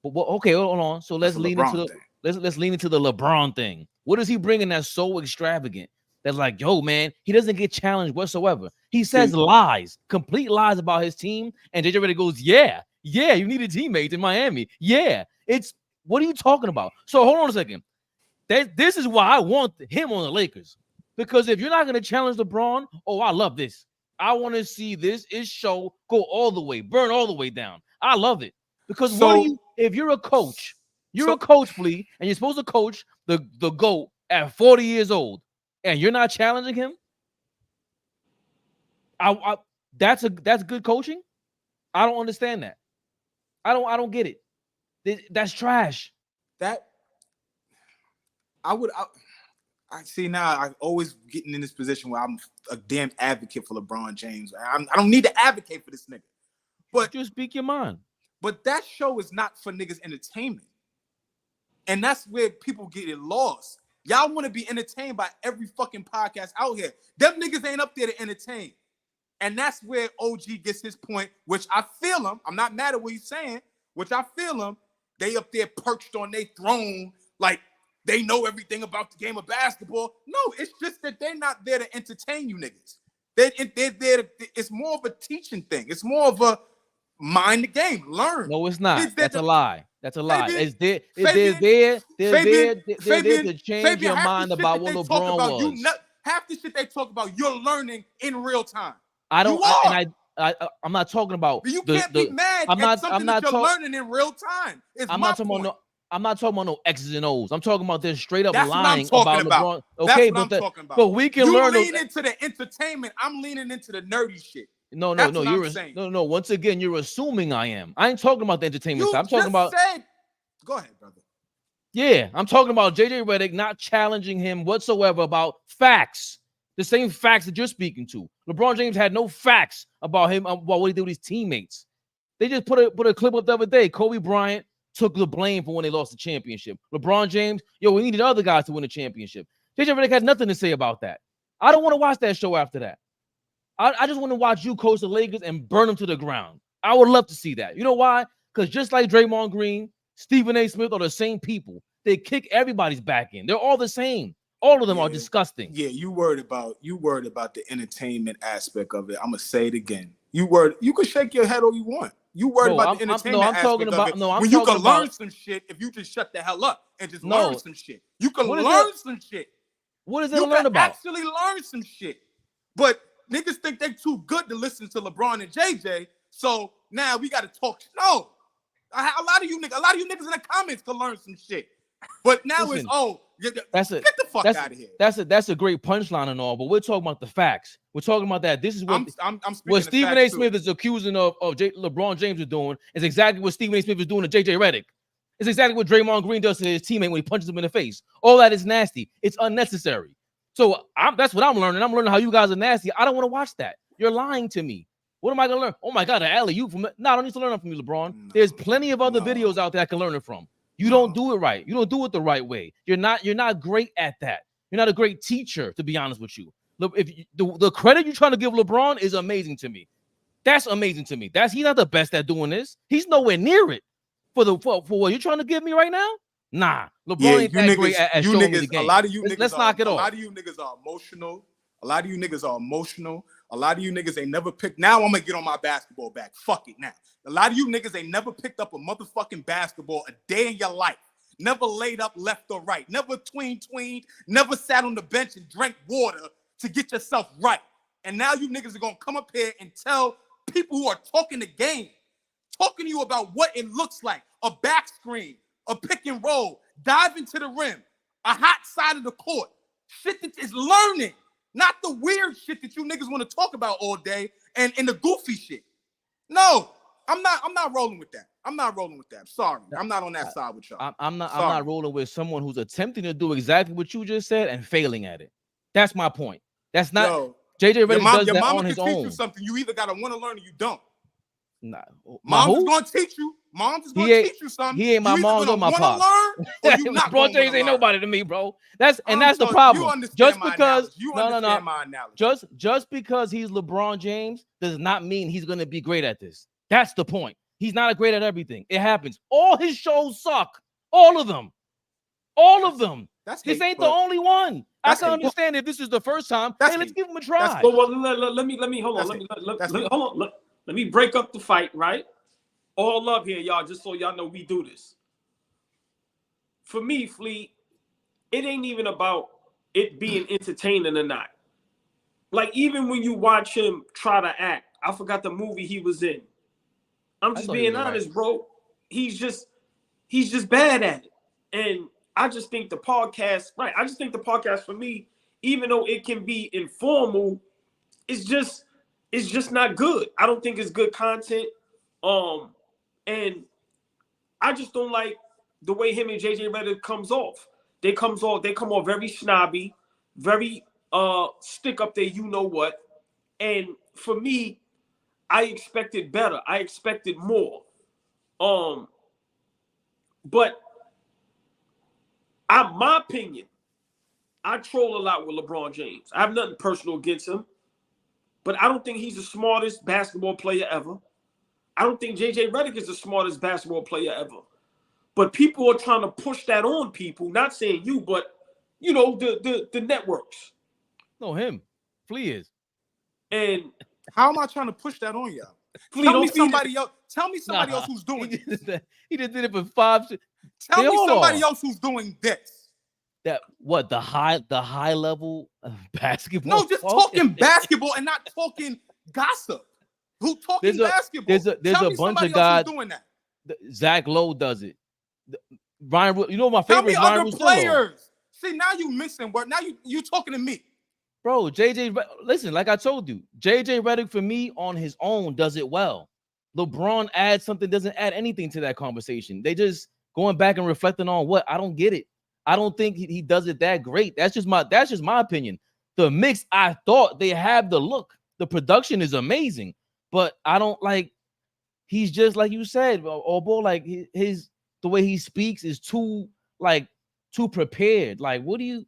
Okay, hold on. So let's lean into let's lean into the LeBron thing. What is he bringing that's so extravagant? That's like, yo, man, he doesn't get challenged whatsoever. He says lies, complete lies about his team, and JJ Redick goes, yeah, you needed teammates in Miami. Yeah, what are you talking about? So hold on a second. This is why I want him on the Lakers. Because if you're not going to challenge LeBron, oh, I love this. I want to see this show go all the way, burn all the way down. I love it. Because if you're a coach, Flea, and you're supposed to coach the GOAT at 40 years old, and you're not challenging him, that's good coaching. I don't understand that. I don't get it. That's trash. I see now. I'm always getting in this position where I'm a damn advocate for LeBron James. I don't need to advocate for this nigga, but just speak your mind. But that show is not for niggas' entertainment, and that's where people get it lost. Y'all want to be entertained by every fucking podcast out here. Them niggas ain't up there to entertain, and that's where OG gets his point. Which I feel him. I'm not mad at what he's saying. Which I feel him. They up there perched on their throne like they know everything about the game of basketball. No, it's just that they're not there to entertain you niggas. They're there. It's more of a teaching thing. It's more of a mind the game, learn. No, it's not. That's a lie. That's a lie. Fabian, They're there to change your mind about what LeBron was. Half the shit they talk about, you're learning in real time. I'm not talking about. You can't be mad at something that you're learning in real time. I'm not talking about no X's and O's. I'm talking about this straight up That's lying about LeBron. Okay, That's what I'm talking about. But we can you learn. You lean into the entertainment. I'm leaning into the nerdy shit. No. Once again, you're assuming I am. I ain't talking about the entertainment side. I'm talking about. Go ahead, brother. Yeah, I'm talking about JJ Redick not challenging him whatsoever about facts. The same facts that you're speaking to. LeBron James had no facts about him, about what he did with his teammates. They just put a clip up the other day. Kobe Bryant took the blame for when they lost the championship. LeBron James, we needed other guys to win the championship. JJ Redick had nothing to say about that. I don't want to watch that show after that. I just want to watch you coach the Lakers and burn them to the ground. I would love to see that. You know why? Because just like Draymond Green, Stephen A. Smith are the same people. They kick everybody's back in. They're all the same. All of them are disgusting. Yeah, you worried about the entertainment aspect of it. I'm gonna say it again. You can shake your head all you want. You worried about the entertainment aspect of it. When you can learn some shit if you just shut the hell up and just learn some shit. You can learn some shit. What is there to learn about? Actually learn some shit. But niggas think they too good to listen to LeBron and JJ. So now we got to talk. No, a lot of you niggas in the comments can learn some shit. But now get the fuck out of here. That's a great punchline and all, but we're talking about the facts. We're talking about that. This is what what Stephen A. Smith is accusing of LeBron James of doing is exactly what Stephen A. Smith is doing to JJ Redick. It's exactly what Draymond Green does to his teammate when he punches him in the face. All that is nasty. It's unnecessary. So that's what I'm learning. I'm learning how you guys are nasty. I don't want to watch that. You're lying to me. What am I gonna learn? Oh my God, the alley-oop from I don't need to learn it from you, LeBron. There's plenty of other videos out there I can learn it from. You don't do it right. You don't do it the right way. You're not great at that. You're not a great teacher, to be honest with you. Look, if the credit you're trying to give LeBron is amazing to me. That's amazing to me. He's not the best at doing this. He's nowhere near it. For what you're trying to give me right now? Nah, LeBron ain't that great at showing me the game. A lot of you niggas let's knock it off. A lot of you niggas are emotional. A lot of you niggas are emotional. A lot of you niggas ain't never picked. Now I'm gonna get on my basketball back. Fuck it now. A lot of you niggas ain't never picked up a motherfucking basketball a day in your life. Never laid up left or right. Never tweened. Never sat on the bench and drank water to get yourself right. And now you niggas are gonna come up here and tell people who are talking the game, talking to you about what it looks like, a back screen, a pick and roll, dive into the rim, a hot side of the court, shit that is learning, not the weird shit that you niggas want to talk about all day and the goofy shit. No, I'm not rolling with that. I'm not rolling with that. Sorry, I'm not on that side with y'all. I'm not rolling with someone who's attempting to do exactly what you just said and failing at it. That's my point. That's not JJ Redick does that on his own. Teach you something. You either gotta want to learn or you don't. Nah, Mom's is gonna teach you. Mom's is gonna teach you something. He ain't my mom or my pop. LeBron James ain't nobody to me, bro. That's the problem. You understand Just because he's LeBron James does not mean he's gonna be great at this. That's the point. He's not great at everything. It happens. All his shows suck. All of them. This ain't the only one. I can understand if this is the first time. Hey, let's give him a try. Let me hold on. Let me break up the fight, right? All love here, y'all, just so y'all know we do this. For me, Fleet, it ain't even about it being entertaining or not. Like, even when you watch him try to act, I forgot the movie he was in. I'm just being honest, bro. He's just bad at it. And I just think the podcast, I just think the podcast for me, even though it can be informal, it's just not good. I don't think it's good content. And I just don't like the way him and JJ Redick comes off. They come off very snobby, very stick up there, you know what. And for me, I expected better. I expected more. But my opinion, I troll a lot with LeBron James. I have nothing personal against him, but I don't think he's the smartest basketball player ever. I don't think JJ Redick is the smartest basketball player ever. But people are trying to push that on people, not saying you, but the networks. No, him. Flea is. And how am I trying to push that on y'all? Tell me somebody else who's doing it. He just did it for 5. Tell me somebody else who's doing this. That what the high level of basketball? No, just talking basketball and not talking gossip. Who talking basketball? There's a bunch of guys doing that. Zach Lowe does it. Ryan, you know my favorite. Tell me other players. See, now you missing word. Now you talking to me. Bro, listen, like I told you, JJ Redick for me on his own does it well. LeBron adds something, doesn't add anything to that conversation. They just going back and reflecting on what? I don't get it. I don't think he does it that great. That's just my opinion. The mix, I thought they have the look. The production is amazing, but I don't like. He's just like you said, Obo. Like the way he speaks is too prepared. Like, what do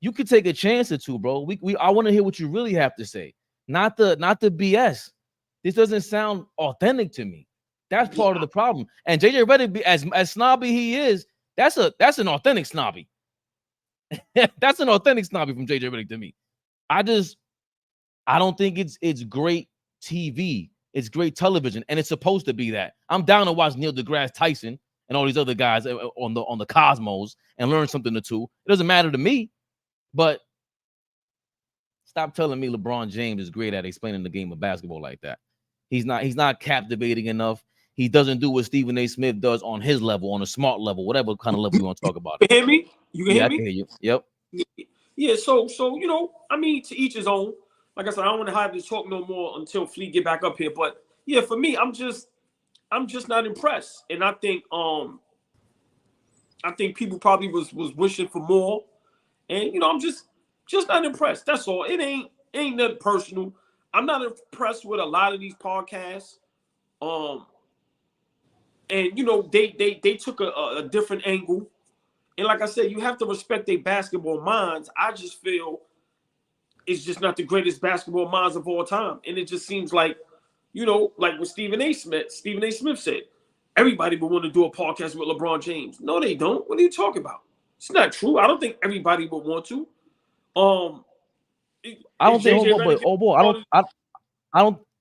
you could take a chance or two, bro. I want to hear what you really have to say, not the BS. This doesn't sound authentic to me. That's part of the problem. And JJ Redick, as snobby he is, that's an authentic snobby. That's an authentic snobby from JJ Redick to me. I don't think it's great TV. It's great television, and it's supposed to be that. I'm down to watch Neil deGrasse Tyson and all these other guys on the Cosmos and learn something or two. It doesn't matter to me, but stop telling me LeBron James is great at explaining the game of basketball like that. He's not captivating enough. He doesn't do what Stephen A. Smith does on his level, on a smart level, whatever kind of level you want to talk about. You hear me? You hear me? I can hear you. Yep. Yeah. So I mean, to each his own. Like I said, I don't want to have this talk no more until Fleet get back up here. But yeah, for me, I'm just not impressed, and I think people probably was wishing for more, and I'm just not impressed. That's all. It ain't nothing personal. I'm not impressed with a lot of these podcasts. And they took a different angle. And like I said, you have to respect their basketball minds. I just feel it's just not the greatest basketball minds of all time. And it just seems like, like what Stephen A. Smith said, everybody would want to do a podcast with LeBron James. No, they don't. What are you talking about? It's not true. I don't think everybody would want to.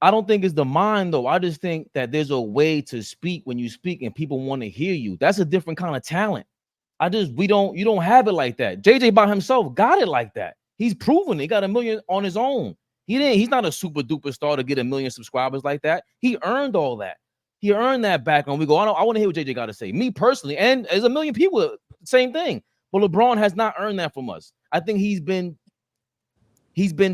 I don't think it's the mind though. I just think that there's a way to speak when you speak and people want to hear you. That's a different kind of talent. You don't have it like that. JJ by himself got it like that. He's proven he got 1 million on his own. He's not a super duper star to get 1 million subscribers like that. He earned all that. He earned that back on. We go, I want to hear what JJ got to say. Me personally, and there's 1 million people, same thing. But LeBron has not earned that from us. I think he's been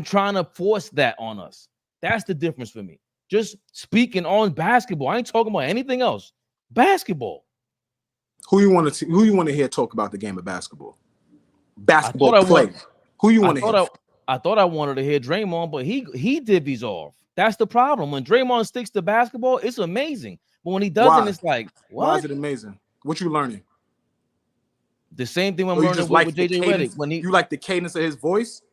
trying to force that on us. That's the difference for me. Just speaking on basketball. I ain't talking about anything else. Basketball. Who you want to hear talk about the game of basketball? Basketball play. Who you want to hear? I thought I wanted to hear Draymond, but he divvies off. That's the problem. When Draymond sticks to basketball, it's amazing. But when he doesn't, it's like, what? Why is it amazing? What you learning? The same thing I'm learning with JJ Redick. When you like the cadence of his voice?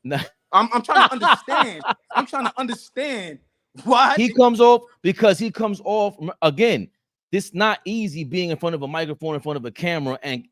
Nah. I'm trying to understand. I'm trying to understand why he comes off, because he comes off again. It's not easy being in front of a microphone, in front of a camera, and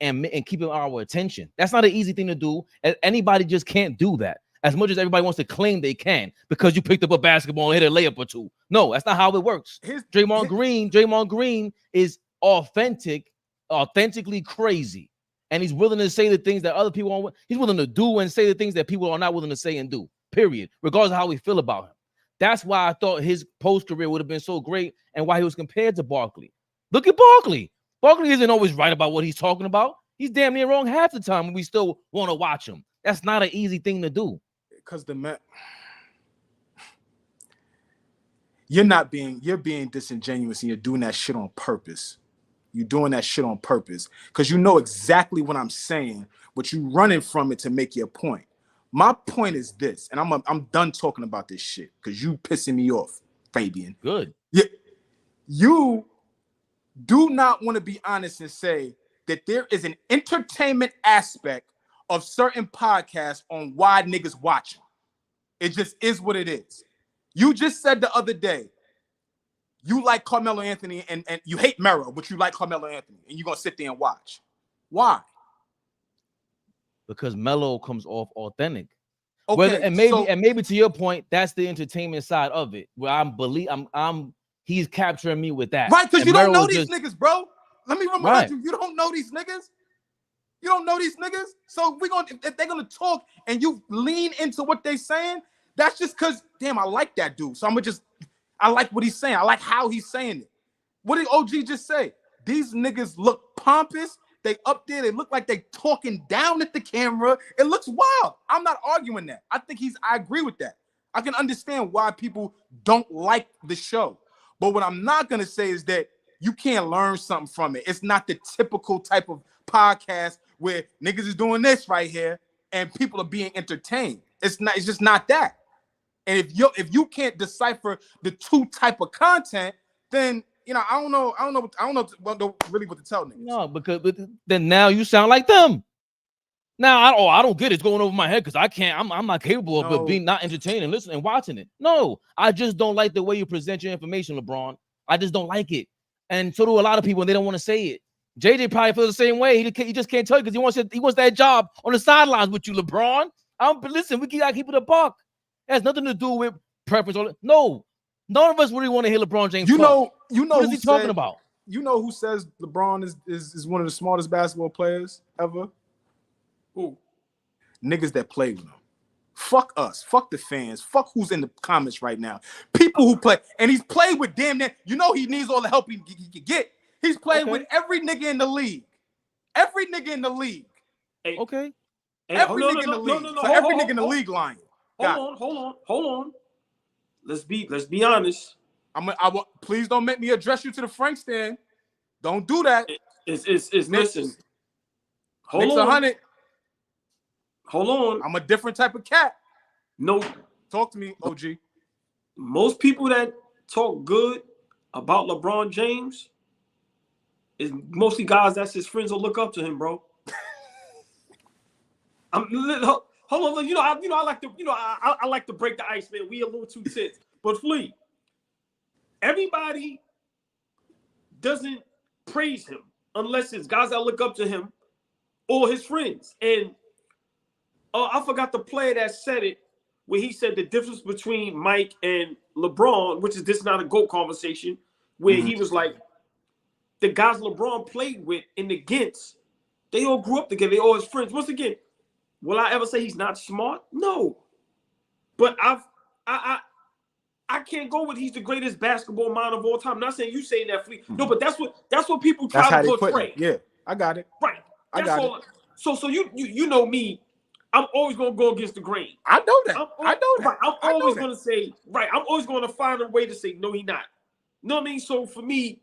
keeping our attention. That's not an easy thing to do. Anybody just can't do that. As much as everybody wants to claim they can, because you picked up a basketball and hit a layup or two. No, that's not how it works. Draymond Green is authentically crazy, and he's willing to say the things that other people aren't. He's willing to do and say the things that people are not willing to say and do. Period. Regardless of how we feel about him. That's why I thought his post career would have been so great, and why he was compared to Barkley. Look at Barkley. Barkley isn't always right about what he's talking about. He's damn near wrong half the time, and we still want to watch him. That's not an easy thing to do. Because you're being disingenuous, and you're doing that shit on purpose. You're doing that shit on purpose because you know exactly what I'm saying, but you running from it to make your point. My point is this, and I'm done talking about this shit because you pissing me off, Fabian. Good. You do not want to be honest and say that there is an entertainment aspect of certain podcasts on why niggas watch them. It just is what it is. You just said the other day, you like Carmelo Anthony and you hate Mero, but you like Carmelo Anthony, and you're gonna sit there and watch. Why? Because Melo comes off authentic. Okay, and maybe to your point, that's the entertainment side of it, where he's capturing me with that. Right, because you Mero don't know these niggas, bro. Let me remind you, you don't know these niggas. You don't know these niggas. So if they're gonna talk and you lean into what they're saying, that's just because, damn, I like that dude. So I like what he's saying. I like how he's saying it. What did OG just say? These niggas look pompous. They up there. They look like they talking down at the camera. It looks wild. I'm not arguing that. I agree with that. I can understand why people don't like the show. But what I'm not going to say is that you can't learn something from it. It's not the typical type of podcast where niggas is doing this right here and people are being entertained. It's just not that. And if you can't decipher the two type of content, then I don't know really what to tell niggas. No, because then now you sound like them. Now I don't get it. It's going over my head because I can't. I'm not capable of being not entertaining, listening, and watching it. No, I just don't like the way you present your information, LeBron. I just don't like it, and so do a lot of people, and they don't want to say it. JJ probably feels the same way. He just can't tell you because he wants that job on the sidelines with you, LeBron. Listen, we gotta keep it a buck. It has nothing to do with preference. No, none of us really want to hear LeBron James. You know what is he talking about? You know who says LeBron is one of the smartest basketball players ever? Who? Niggas that play with him. Fuck us. Fuck the fans. Fuck who's in the comments right now. People who play, and he's played with damn near. You know he needs all the help he can get. He's played with every nigga in the league. Every nigga in the league. Hey, okay. Every nigga in the league. So every nigga in the league lying. Hold on. Let's be honest. Please don't make me address you to the Frank stand. Don't do that. Listen. Hold Knicks on. 100. Hold on. I'm a different type of cat. No. Talk to me, OG. Most people that talk good about LeBron James is mostly guys that's his friends will look up to him, bro. Hold on, I like to break the ice, man. We a little too tense, but Flea, everybody doesn't praise him unless it's guys that look up to him or his friends. And I forgot the player that said it, where he said the difference between Mike and LeBron, which is this not a GOAT conversation, where he was like, the guys LeBron played with and against, they all grew up together. They all his friends. Once again, will I ever say he's not smart? No. But I can't go with he's the greatest basketball mind of all time. I'm not saying you saying that, Flea. No, but that's what people try to portray. Yeah, I got it. Right. I got it. So you know me. I'm always gonna go against the grain. I know that. Right. I'm always gonna say, right. I'm always gonna find a way to say, no, he not. You know what I mean? So for me,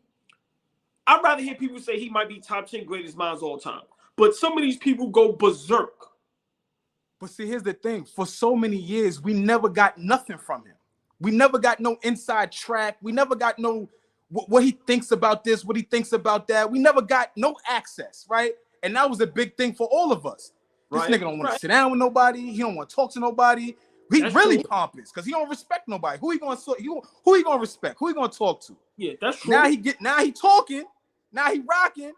I'd rather hear people say he might be top 10 greatest minds all time. But some of these people go berserk. But see, here's the thing. For so many years, we never got nothing from him. We never got no inside track. We never got no what he thinks about this, what he thinks about that. We never got no access, right? And that was a big thing for all of us. This nigga don't want to sit down with nobody. He don't want to talk to nobody. That's really pompous because he don't respect nobody. Who he gonna respect? Who he gonna talk to? Yeah, that's true. Now he talking. Now he rocking,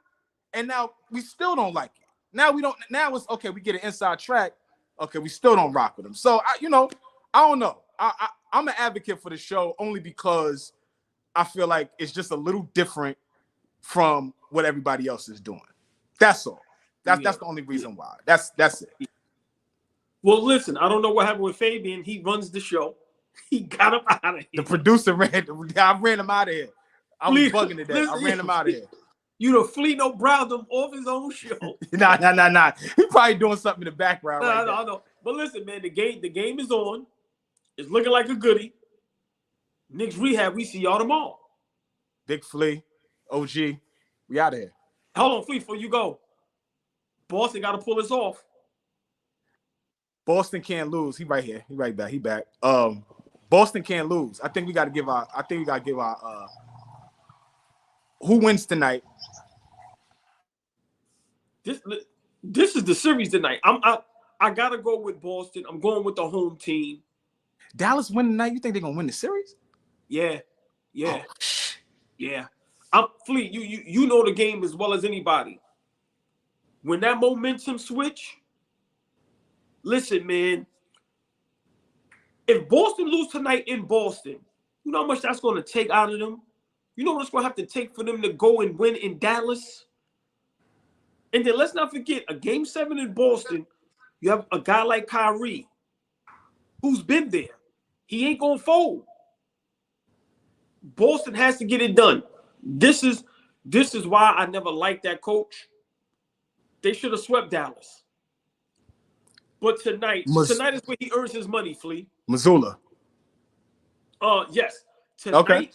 and now we still don't like it. Now we don't. Now it's okay. We get an inside track. Okay, we still don't rock with him. So I don't know. I'm an advocate for the show only because I feel like it's just a little different from what everybody else is doing. That's all. That's the only reason why. That's it. Well, listen, I don't know what happened with Fabian. He runs the show. He got him out of here. The producer I ran him out of here. I was bugging today. I ran him out of here. You know, Flea no browed him off his own show. Nah. He probably doing something in the background. I know. But listen, man, the game is on. It's looking like a goodie. Knicks Rehab, we see y'all tomorrow. Big Flea, OG, we out of here. Hold on, Flea, before you go. Boston got to pull this off. Boston can't lose. He right here. He right back. He back. Boston can't lose. I think we got to give our. Who wins tonight? This is the series tonight. I gotta go with Boston. I'm going with the home team. Dallas win tonight. You think they're gonna win the series? Yeah. Flea, you know the game as well as anybody. When that momentum switch, listen, man. If Boston lose tonight in Boston, you know how much that's going to take out of them? You know what it's going to have to take for them to go and win in Dallas? And then let's not forget, a Game 7 in Boston, you have a guy like Kyrie who's been there. He ain't going to fold. Boston has to get it done. This is why I never liked that coach. They should have swept Dallas. But tonight is where he earns his money, Flea. Missoula. Yes. Tonight, okay.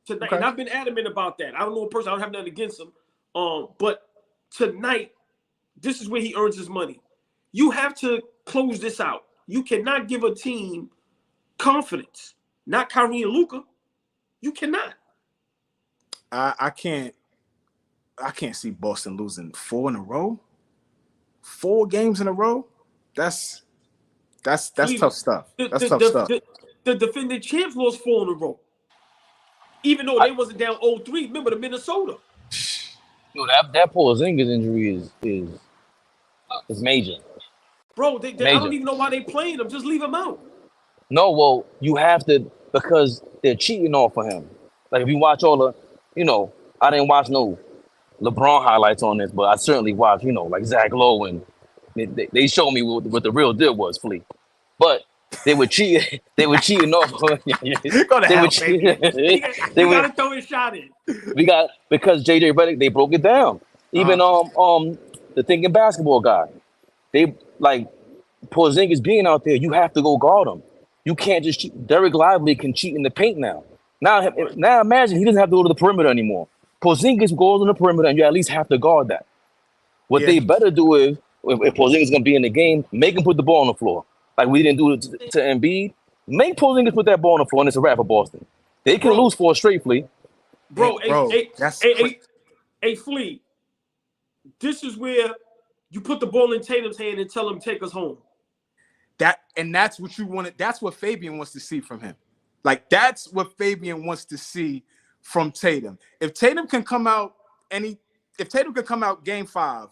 And I've been adamant about that. I don't know a person, I don't have nothing against him. But tonight, this is where he earns his money. You have to close this out. You cannot give a team confidence. Not Kyrie and Luka. You cannot. I can't see Boston losing 4 in a row. 4 games in a row. That's tough stuff. That's tough stuff. The defending champs lost 4 in a row. Even though they wasn't down 0-3. Remember the Minnesota. Yo, that Porzingis injury is major. Bro, I don't even know why they playing him. Just leave him out. No, well, you have to, because they're cheating off of him. Like if you watch all the, I didn't watch no LeBron highlights on this, but I certainly watched, like Zach Lowe, and they showed me what the real deal was, Flea. But they were cheating. They were cheating off. They gotta throw his shot in. Because JJ Redick, they broke it down. Even the thinking basketball guy, they like Porzingis being out there. You have to go guard him. You can't just cheat. Derek Lively can cheat in the paint now. Now imagine he doesn't have to go to the perimeter anymore. Porzingis goes on the perimeter, and you at least have to guard that. What they better do is, if Porzingis is going to be in the game, make him put the ball on the floor. Like we didn't do it to Embiid. Make Porzingis put that ball on the floor, and it's a wrap for Boston. They can lose 4 straight, Flea. Hey, Flea, this is where you put the ball in Tatum's hand and tell him, take us home. That's what you wanted. That's what Fabian wants to see from him. Like, that's what Fabian wants to see from Tatum. If Tatum can come out game 5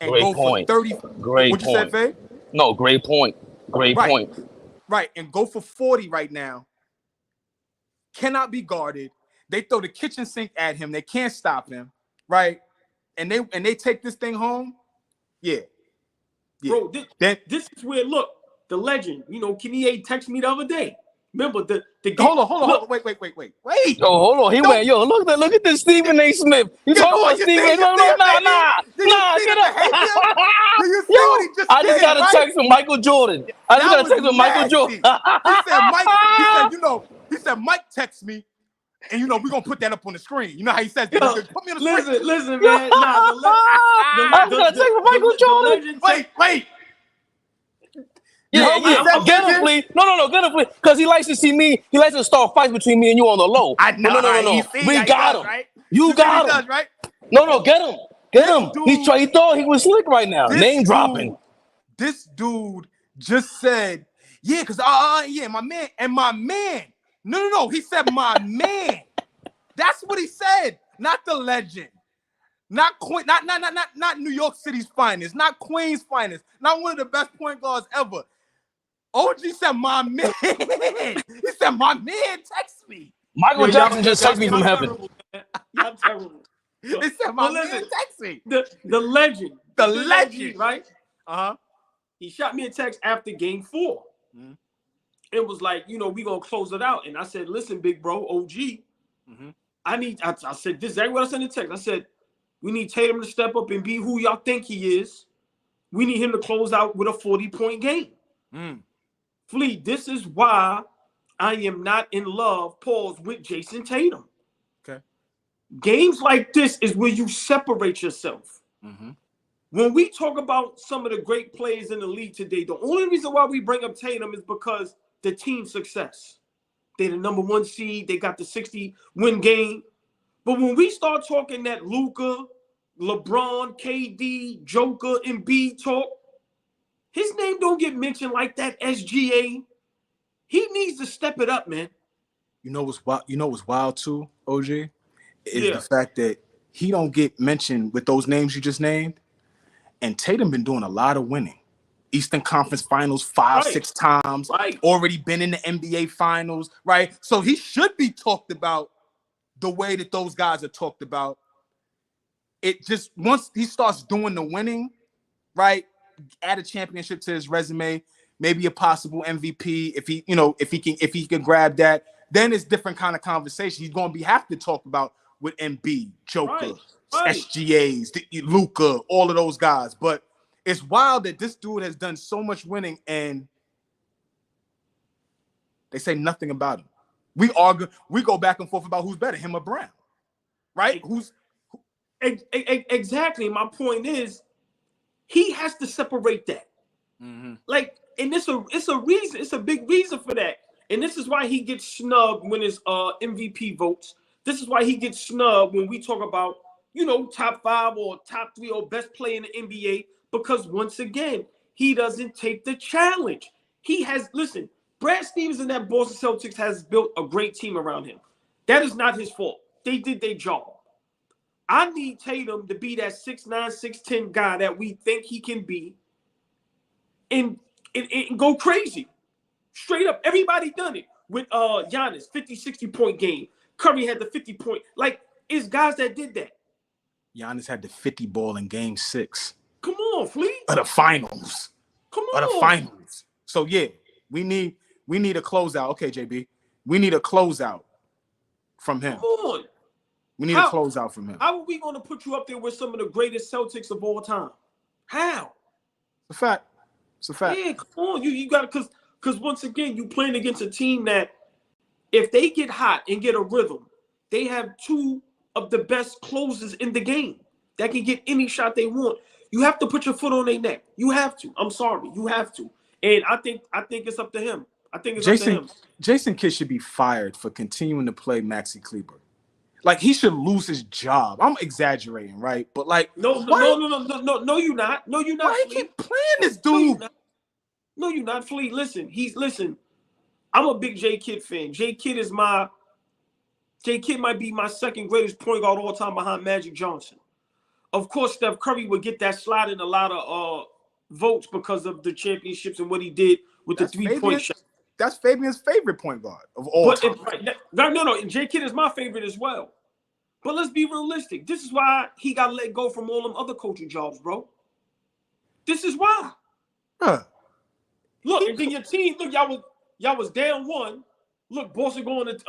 and great go point. for 30. Great What'd you point. say, Faye? No, great point. Great point. Right, and go for 40 right now. Cannot be guarded. They throw the kitchen sink at him. They can't stop him, right? And they take this thing home. Yeah. Bro, this is where, look, the legend, Kenny texted me the other day. Remember the game. Hold on. Wait. Yo, hold on. He went, look at this Stephen A. Smith. You talking about Stephen? Nah, get up. I just got a text from Michael Jordan. He said, Mike texted me, and we're gonna put that up on the screen. You know how he says that? Put me on the screen. Listen, man. I got a text from Michael Jordan. Wait. Yeah, get him, please. No, get him, please. Because he likes to see me. He likes to start fights between me and you on the low. No. We got him. Right? You got him. Does, right? No, get him. Get him. He thought he was slick right now. Name dropping. This dude just said, yeah, because my man. No. He said my man. That's what he said. Not the legend. Not Queen, not New York City's finest, not Queens' finest, not one of the best point guards ever. OG said my man. He said my man text me. Michael Jackson just texted me from heaven. Y'all terrible. They said my man text me. The legend. The legend. Right? Uh-huh. He shot me a text after game 4. Mm-hmm. It was like, we gonna close it out. And I said, listen, big bro, OG, Mm-hmm. I said, this is exactly what I sent in the text. I said, we need Tatum to step up and be who y'all think he is. We need him to close out with a 40-point game. Flea, this is why I am not in love, pause, with Jason Tatum. Okay. Games like this is where you separate yourself. Mm-hmm. When we talk about some of the great players in the league today, the only reason why we bring up Tatum is because the team success. They're the number 1 seed. They got the 60-win game. But when we start talking that Luka, LeBron, KD, Joker, and Embiid talk, his name don't get mentioned like that, SGA. He needs to step it up, man. You know what's wild too, OG? Is the fact that he don't get mentioned with those names you just named. And Tatum been doing a lot of winning. Eastern Conference Finals 6 times. Right. Already been in the NBA Finals, right? So he should be talked about the way that those guys are talked about. It just, once he starts doing the winning, right? Add a championship to his resume, maybe a possible MVP if he can grab that, then it's different kind of conversation. He's going to have to talk about with Embiid, Joker, SGAs, Luka, all of those guys. But it's wild that this dude has done so much winning and they say nothing about him. We go back and forth about who's better, him or Brown, right? Exactly. My point is, he has to separate that. Mm-hmm. Like, and it's a reason. It's a big reason for that. And this is why he gets snubbed when it's MVP votes. This is why he gets snubbed when we talk about, top 5 or top 3 or best player in the NBA. Because once again, he doesn't take the challenge. Listen, Brad Stevens and that Boston Celtics has built a great team around him. That is not his fault. They did their job. I need Tatum to be that 6'9", 6'10" guy that we think he can be and go crazy. Straight up. Everybody done it. With Giannis, 50, 60-point game. Curry had the 50-point. Like, it's guys that did that. Giannis had the 50 ball in game 6. Come on, Flea. Of the finals. Come on. Of the finals. So, yeah, we need a closeout. Okay, JB. We need a closeout from him. Come on. We need a closeout from him. How are we going to put you up there with some of the greatest Celtics of all time? How? It's a fact. It's a fact. Yeah, come on. You got to, because once again, you playing against a team that if they get hot and get a rhythm, they have 2 of the best closers in the game that can get any shot they want. You have to put your foot on their neck. You have to. I'm sorry. You have to. And I think it's up to him. I think it's up to him. Jason Kidd should be fired for continuing to play Maxi Kleber. Like, he should lose his job. I'm exaggerating, right? But like, no, you're not. No, you're not. Why you keep playing this dude? No, you're not, Flea. Listen. I'm a big J Kidd fan. J Kidd might be my second greatest point guard all time behind Magic Johnson. Of course, Steph Curry would get that slot in a lot of votes because of the championships and what he did with the 3-point shot. That's Fabian's favorite point guard of all time. No. J Kidd is my favorite as well. But let's be realistic. This is why he got let go from all them other coaching jobs, bro. This is why. Huh. Look, and then your team, look, y'all was down 1. Look, Boston going to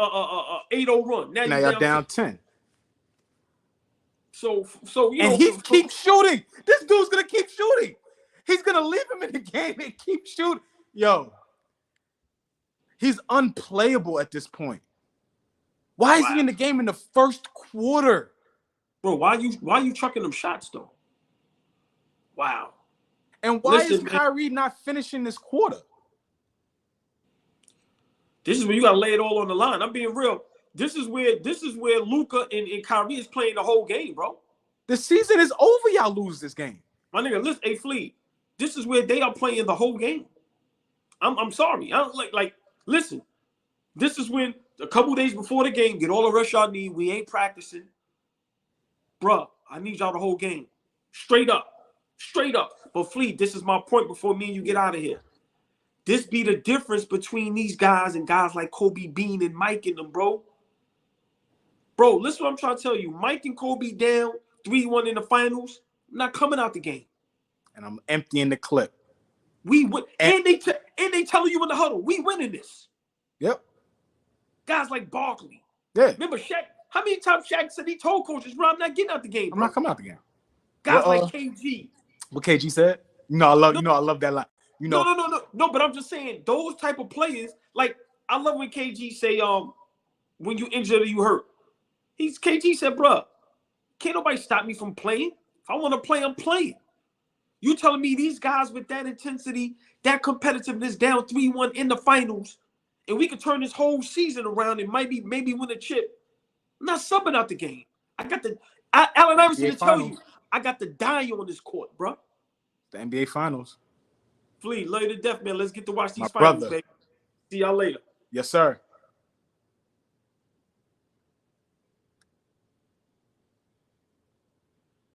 8-0 run. Now y'all down 10. So he keeps shooting. This dude's gonna keep shooting. He's gonna leave him in the game and keep shooting. Yo, he's unplayable at this point. Why is he in the game in the first quarter? Bro, why you chucking them shots though? Wow. And why is Kyrie not finishing this quarter? This is where you gotta lay it all on the line. I'm being real. This is where Luka and Kyrie is playing the whole game, bro. The season is over. Y'all lose this game. My nigga, listen, hey Flea. This is where they are playing the whole game. I'm sorry. I don't like listen. This is when a couple days before the game, get all the rest y'all need. We ain't practicing. Bruh, I need y'all the whole game. Straight up. But Flea, this is my point before me and you get out of here. This be the difference between these guys and guys like Kobe Bean and Mike and them, bro. Bro, listen what I'm trying to tell you. Mike and Kobe down 3-1 in the finals. I'm not coming out the game. And I'm emptying the clip. We win. And they telling you in the huddle, we winning this. Yep. Guys like Barkley. Yeah. Remember Shaq? How many times Shaq said he told coaches, bro, I'm not getting out the game, bro. I'm not coming out the game. Guys like KG. What KG said? I love that line. No, but I'm just saying those type of players, like I love when KG say, when you injured or you hurt. KG said, bro, can't nobody stop me from playing. If I want to play, I'm playing. You telling me these guys with that intensity, that competitiveness down 3-1 in the finals, and we could turn this whole season around and maybe win a chip. I'm not subbing out the game. Allen Iverson to tell you, I got to die on this court, bro. The NBA Finals. Flea, love you to death, man. Let's get to watch these My finals, brother. baby. See y'all later. Yes, sir.